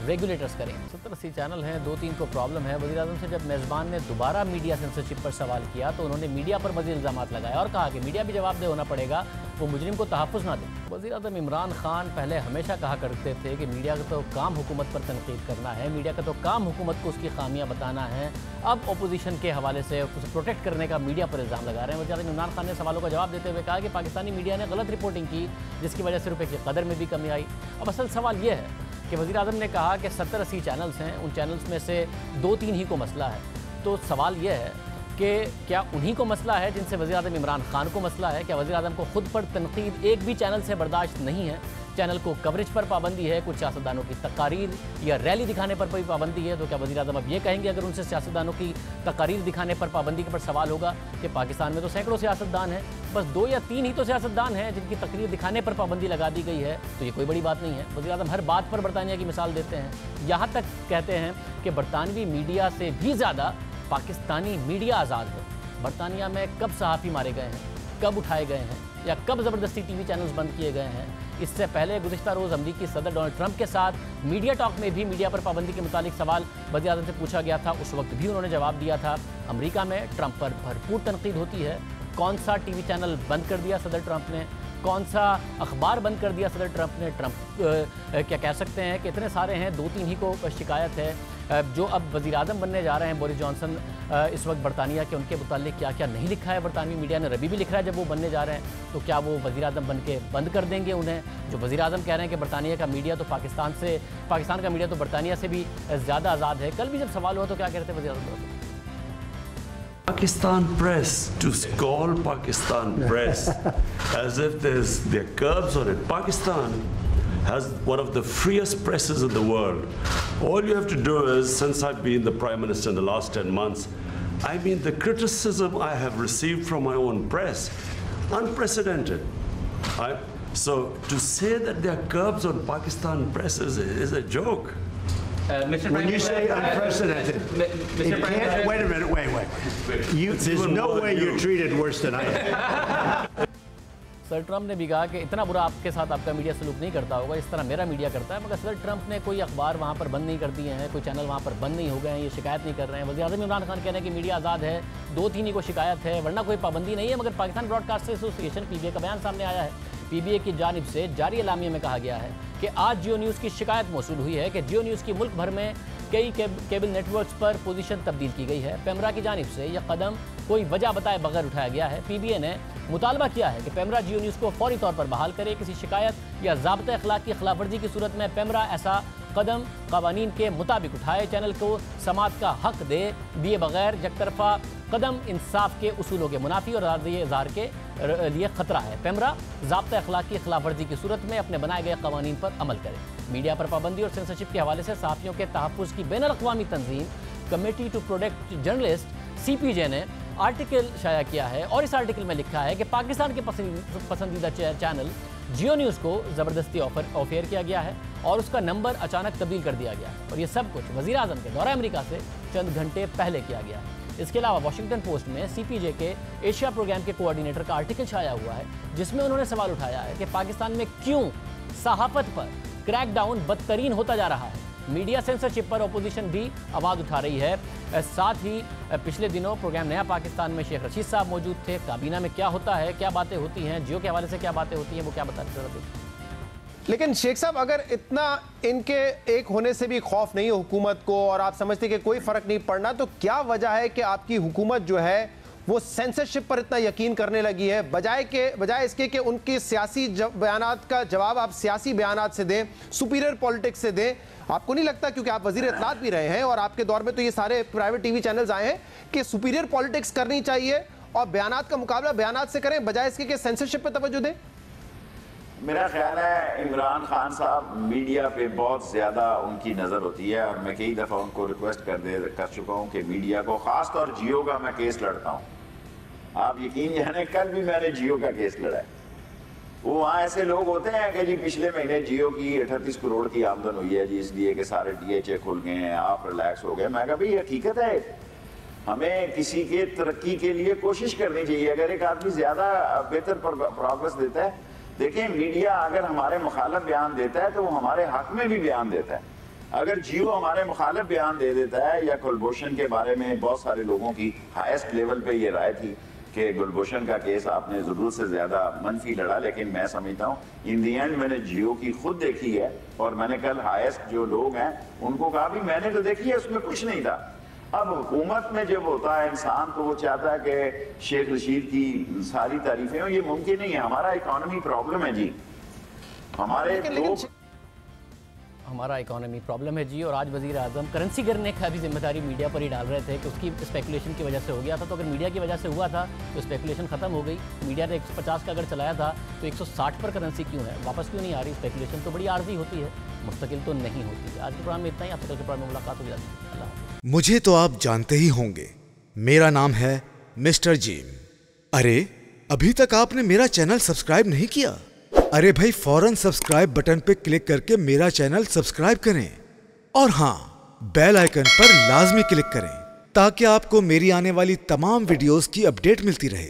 रेगुलेटर्स करें। 70-80 चैनल हैं, 2-3 को प्रॉब्लम है। वज़ीर आज़म से जब मेज़बान ने दोबारा मीडिया सेंसरशिप पर सवाल किया तो उन्होंने मीडिया पर मज़ीद इल्ज़ामात लगाया और कहा कि मीडिया भी जवाबदेह होना पड़ेगा। वो मुजरिम को तहफ़्फ़ुज़ ना दे। वज़ीर आज़म इमरान खान पहले हमेशा कहा करते थे कि मीडिया का तो काम हुकूमत पर तनकीद करना है, मीडिया का तो काम हुकूमत को उसकी खामियां बताना है। अब अपोजिशन के हवाले से उसे प्रोटेक्ट करने का मीडिया पर इल्ज़ाम लगा रहे हैं। वज़ीर आज़म इमरान खान ने सवालों का जवाब देते हुए कहा कि पाकिस्तानी मीडिया ने गलत रिपोर्टिंग की, जिसकी वजह से रुपये की कदर में भी कमी आई। अब असल सवाल ये है कि वज़ीर आज़म ने कहा कि 70-80 चैनल्स हैं, उन चैनल्स में से 2-3 ही को मसला है। तो सवाल यह है कि क्या उन्हीं को मसला है जिनसे वज़ीर आज़म इमरान खान को मसला है? क्या वज़ीर आज़म को खुद पर तनकीद एक भी चैनल से बर्दाश्त नहीं है? चैनल को कवरेज पर पाबंदी है, कुछ सियासतदानों की तकारीर या रैली दिखाने पर भी पाबंदी है। तो क्या वज़ीर आज़म अब ये कहेंगे अगर उनसे सियासतदानों की तकारीर दिखाने पर पाबंदी के पर सवाल होगा कि पाकिस्तान में तो सैकड़ों सियासतदान हैं, बस 2 या 3 ही तो सियासतदान हैं जिनकी तकरीर दिखाने पर पाबंदी लगा दी गई है, तो ये कोई बड़ी बात नहीं है। वज़ीर आज़म हर बात पर बरतानिया की मिसाल देते हैं, यहाँ तक कहते हैं कि बरतानवी मीडिया से भी ज़्यादा पाकिस्तानी मीडिया आज़ाद है। बरतानिया में कब सहाफ़ी मारे गए हैं, कब उठाए गए हैं, या कब ज़बरदस्ती TV चैनल्स बंद किए गए हैं? इससे पहले गुज़िश्ता रोज़ अमरीकी सदर डोनाल्ड ट्रंप के साथ मीडिया टॉक में भी मीडिया पर पाबंदी के मुतालिक सवाल वज़ीर आज़म से पूछा गया था। उस वक्त भी उन्होंने जवाब दिया था। अमेरिका में ट्रंप पर भरपूर तनकीद होती है। कौन सा TV चैनल बंद कर दिया सदर ट्रंप ने, कौन सा अखबार बंद कर दिया सदर ट्रंप ने? ट्रंप क्या कह सकते हैं कि इतने सारे हैं, 2-3 ही को शिकायत है। जो अब वज़ीर आज़म बनने जा रहे हैं बोरिस जॉनसन, इस वक्त बरतानिया के, उनके मुतालिक क्या क्या नहीं लिखा है बरतानवी मीडिया ने? रबी भी लिख रहा है जब वो बनने जा रहे हैं, तो क्या वो वज़ीर आज़म बन के बंद कर देंगे उन्हें? जो वज़ीर आज़म कह रहे हैं कि बरतानिया का मीडिया तो पाकिस्तान का मीडिया तो बरतानिया से भी ज़्यादा आज़ाद है। कल भी जब सवाल हुआ तो क्या कह रहे थे वज़ीर आज़म? Pakistan press, to call Pakistan press as if there are curbs on it. Pakistan has one of the freest presses in the world. All you have to do is, since I've been the Prime Minister in the last 10 months, I mean, the criticism I have received from my own press, unprecedented. So to say that there are curbs on Pakistan press is a joke. When you say unprecedented, it can't, wait a minute, wait. There's no way you're treated worse than I am. Sir Trump ने भी कहा कि इतना बुरा आपके साथ आपका media सलूक नहीं करता होगा, इस तरह मेरा मीडिया करता है। मगर सर ट्रंप ने कोई अखबार वहाँ पर बंद नहीं कर दिए हैं, कोई चैनल वहाँ पर बंद नहीं हो गए हैं, ये शिकायत नहीं कर रहे हैं। वज़ीर आज़म इमरान खान कह रहे हैं कि मीडिया आज़ाद है, 2-3 ही को शिकायत है, वरना कोई पाबंदी नहीं है। मगर पाकिस्तान ब्रॉडकास्टर एसोसिएशन PBA का बयान सामने आया है। PBA की जानिब से जारी एलामिया में कहा गया है कि आज जियो न्यूज़ की शिकायत मौसूल हुई है कि जियो न्यूज़ की मुल्क भर में कई केबल नेटवर्क्स पर पोजीशन तब्दील की गई है। पेमरा की जानिब से यह कदम कोई वजह बताए बगैर उठाया गया है। PBA ने मुतालबा किया है कि पेमरा जियो न्यूज़ को फौरी तौर पर बहाल करे। किसी शिकायत या ज़ाब्ता अखलाक की खिलाफवर्जी की सूरत में पेमरा ऐसा कदम कानून के मुताबिक उठाए, चैनल को समात का हक दिए बगैर यकतरफा कदम इंसाफ के उसूलों के मुनाफी और इज़हार के लिए ख़तरा है। पेमरा ज़ाब्ता अखलाक की खिलाफवर्जी की सूरत में अपने बनाए गए कानून पर अमल करे। मीडिया पर पाबंदी और सेंसरशिप के हवाले से सहाफ़ियों के तहफ़्फ़ुज़ की बैनुल-अक़वामी तंजीम committee to protect journalist CPJ ने आर्टिकल शाया किया है और इस आर्टिकल में लिखा है कि पाकिस्तान के पसंदीदा चैनल जियो न्यूज़ को ज़बरदस्ती ऑफेयर किया गया है और उसका नंबर अचानक तब्दील कर दिया गया है और ये सब कुछ वज़ीर आज़म के दौरा अमेरिका से चंद घंटे पहले किया गया है। इसके अलावा वाशिंगटन पोस्ट में CPJ के एशिया प्रोग्राम के कोऑर्डिनेटर का आर्टिकल छाया हुआ है जिसमें उन्होंने सवाल उठाया है कि पाकिस्तान में क्यों सहाफ़त पर क्रैकडाउन बदतरीन होता जा रहा है। मीडिया सेंसरशिप पर अपोजिशन भी आवाज़ उठा रही है। साथ ही पिछले दिनों प्रोग्राम नया पाकिस्तान में शेख रशीद साहब मौजूद थे। काबीना में क्या होता है, क्या बातें होती हैं, जियो के हवाले से क्या बातें होती हैं, वो क्या बताते हैं। लेकिन शेख साहब, अगर इतना इनके एक होने से भी खौफ नहीं है हुकूमत को और आप समझते कि कोई फ़र्क नहीं पड़ना, तो क्या वजह है कि आपकी हुकूमत जो है वो सेंसरशिप पर इतना यकीन करने लगी है, बजाय इसके कि उनके सियासी बयानात का जवाब आप सियासी बयानात से दें, सुपीरियर पॉलिटिक्स से दें? आपको नहीं लगता, क्योंकि आप वजीर इत्तलात भी रहे हैं और आपके दौर में तो ये सारे प्राइवेट TV चैनल्स आए हैं, कि सुपीरियर पॉलिटिक्स करनी चाहिए और बयानात का मुकाबला बयानात से करें बजाय इसके कि सेंसरशिप पर तवज्जो दें? मेरा ख्याल है इमरान खान साहब मीडिया पे बहुत ज़्यादा उनकी नज़र होती है और मैं कई दफ़ा उनको रिक्वेस्ट कर चुका हूँ कि मीडिया को, ख़ास तौर जियो का मैं केस लड़ता हूँ। आप यकीन जाने कल भी मैंने जियो का केस लड़ा है। वो वहाँ ऐसे लोग होते हैं कि जी पिछले महीने जियो की 38 करोड़ की आमदन हुई है जी, इसलिए कि सारे DHA खुल गए हैं, आप रिलैक्स हो गए। मैं कहा भाई हकीकत है, हमें किसी के तरक्की के लिए कोशिश करनी चाहिए। अगर एक आदमी ज़्यादा बेहतर प्रोग्रेस देता है, देखें मीडिया अगर हमारे मुखालिफ बयान देता है तो वो हमारे हक में भी बयान देता है। अगर जियो हमारे मुखालिफ बयान दे देता है, या कुलभूषण के बारे में बहुत सारे लोगों की हाईएस्ट लेवल पे ये राय थी कि गुलभूषण का केस आपने जरूरत से ज्यादा मनफी लड़ा, लेकिन मैं समझता हूँ इन दी एंड मैंने जियो की खुद देखी है और मैंने कल हाईएस्ट जो लोग हैं उनको कहा भी मैंने तो देखी है, उसमें कुछ नहीं था। अब हुकूमत में जब होता है इंसान तो वो चाहता है कि शेख रशीद की सारी तारीफें हो, ये मुमकिन नहीं है। हमारा इकोनॉमी प्रॉब्लम है जी, हमारा इकोनॉमी प्रॉब्लम है जी। और आज वजीर आजम करेंसी गिरने का भी जिम्मेदारी मीडिया पर ही डाल रहे थे कि उसकी स्पेकुलेशन की वजह से हो गया था। तो अगर मीडिया की वजह से हुआ था तो स्पेकुलेशन खत्म हो गई। मीडिया ने 150 का अगर चलाया था तो 160 पर करेंसी क्यों है, वापस क्यों नहीं आ रही? स्पेकुलेशन तो बड़ी आर्जी होती है, मुस्तकिल तो नहीं होती है। आज के प्रोग्राम में इतना ही, आपसे कल के प्रोग्राम में मुलाकात हो जाती है। मुझे तो आप जानते ही होंगे, मेरा नाम है मिस्टर जिम। अरे अभी तक आपने मेरा चैनल सब्सक्राइब नहीं किया? अरे भाई फौरन सब्सक्राइब बटन पे क्लिक करके मेरा चैनल सब्सक्राइब करें और हाँ, बेल आइकन पर लाजमी क्लिक करें ताकि आपको मेरी आने वाली तमाम वीडियोस की अपडेट मिलती रहे।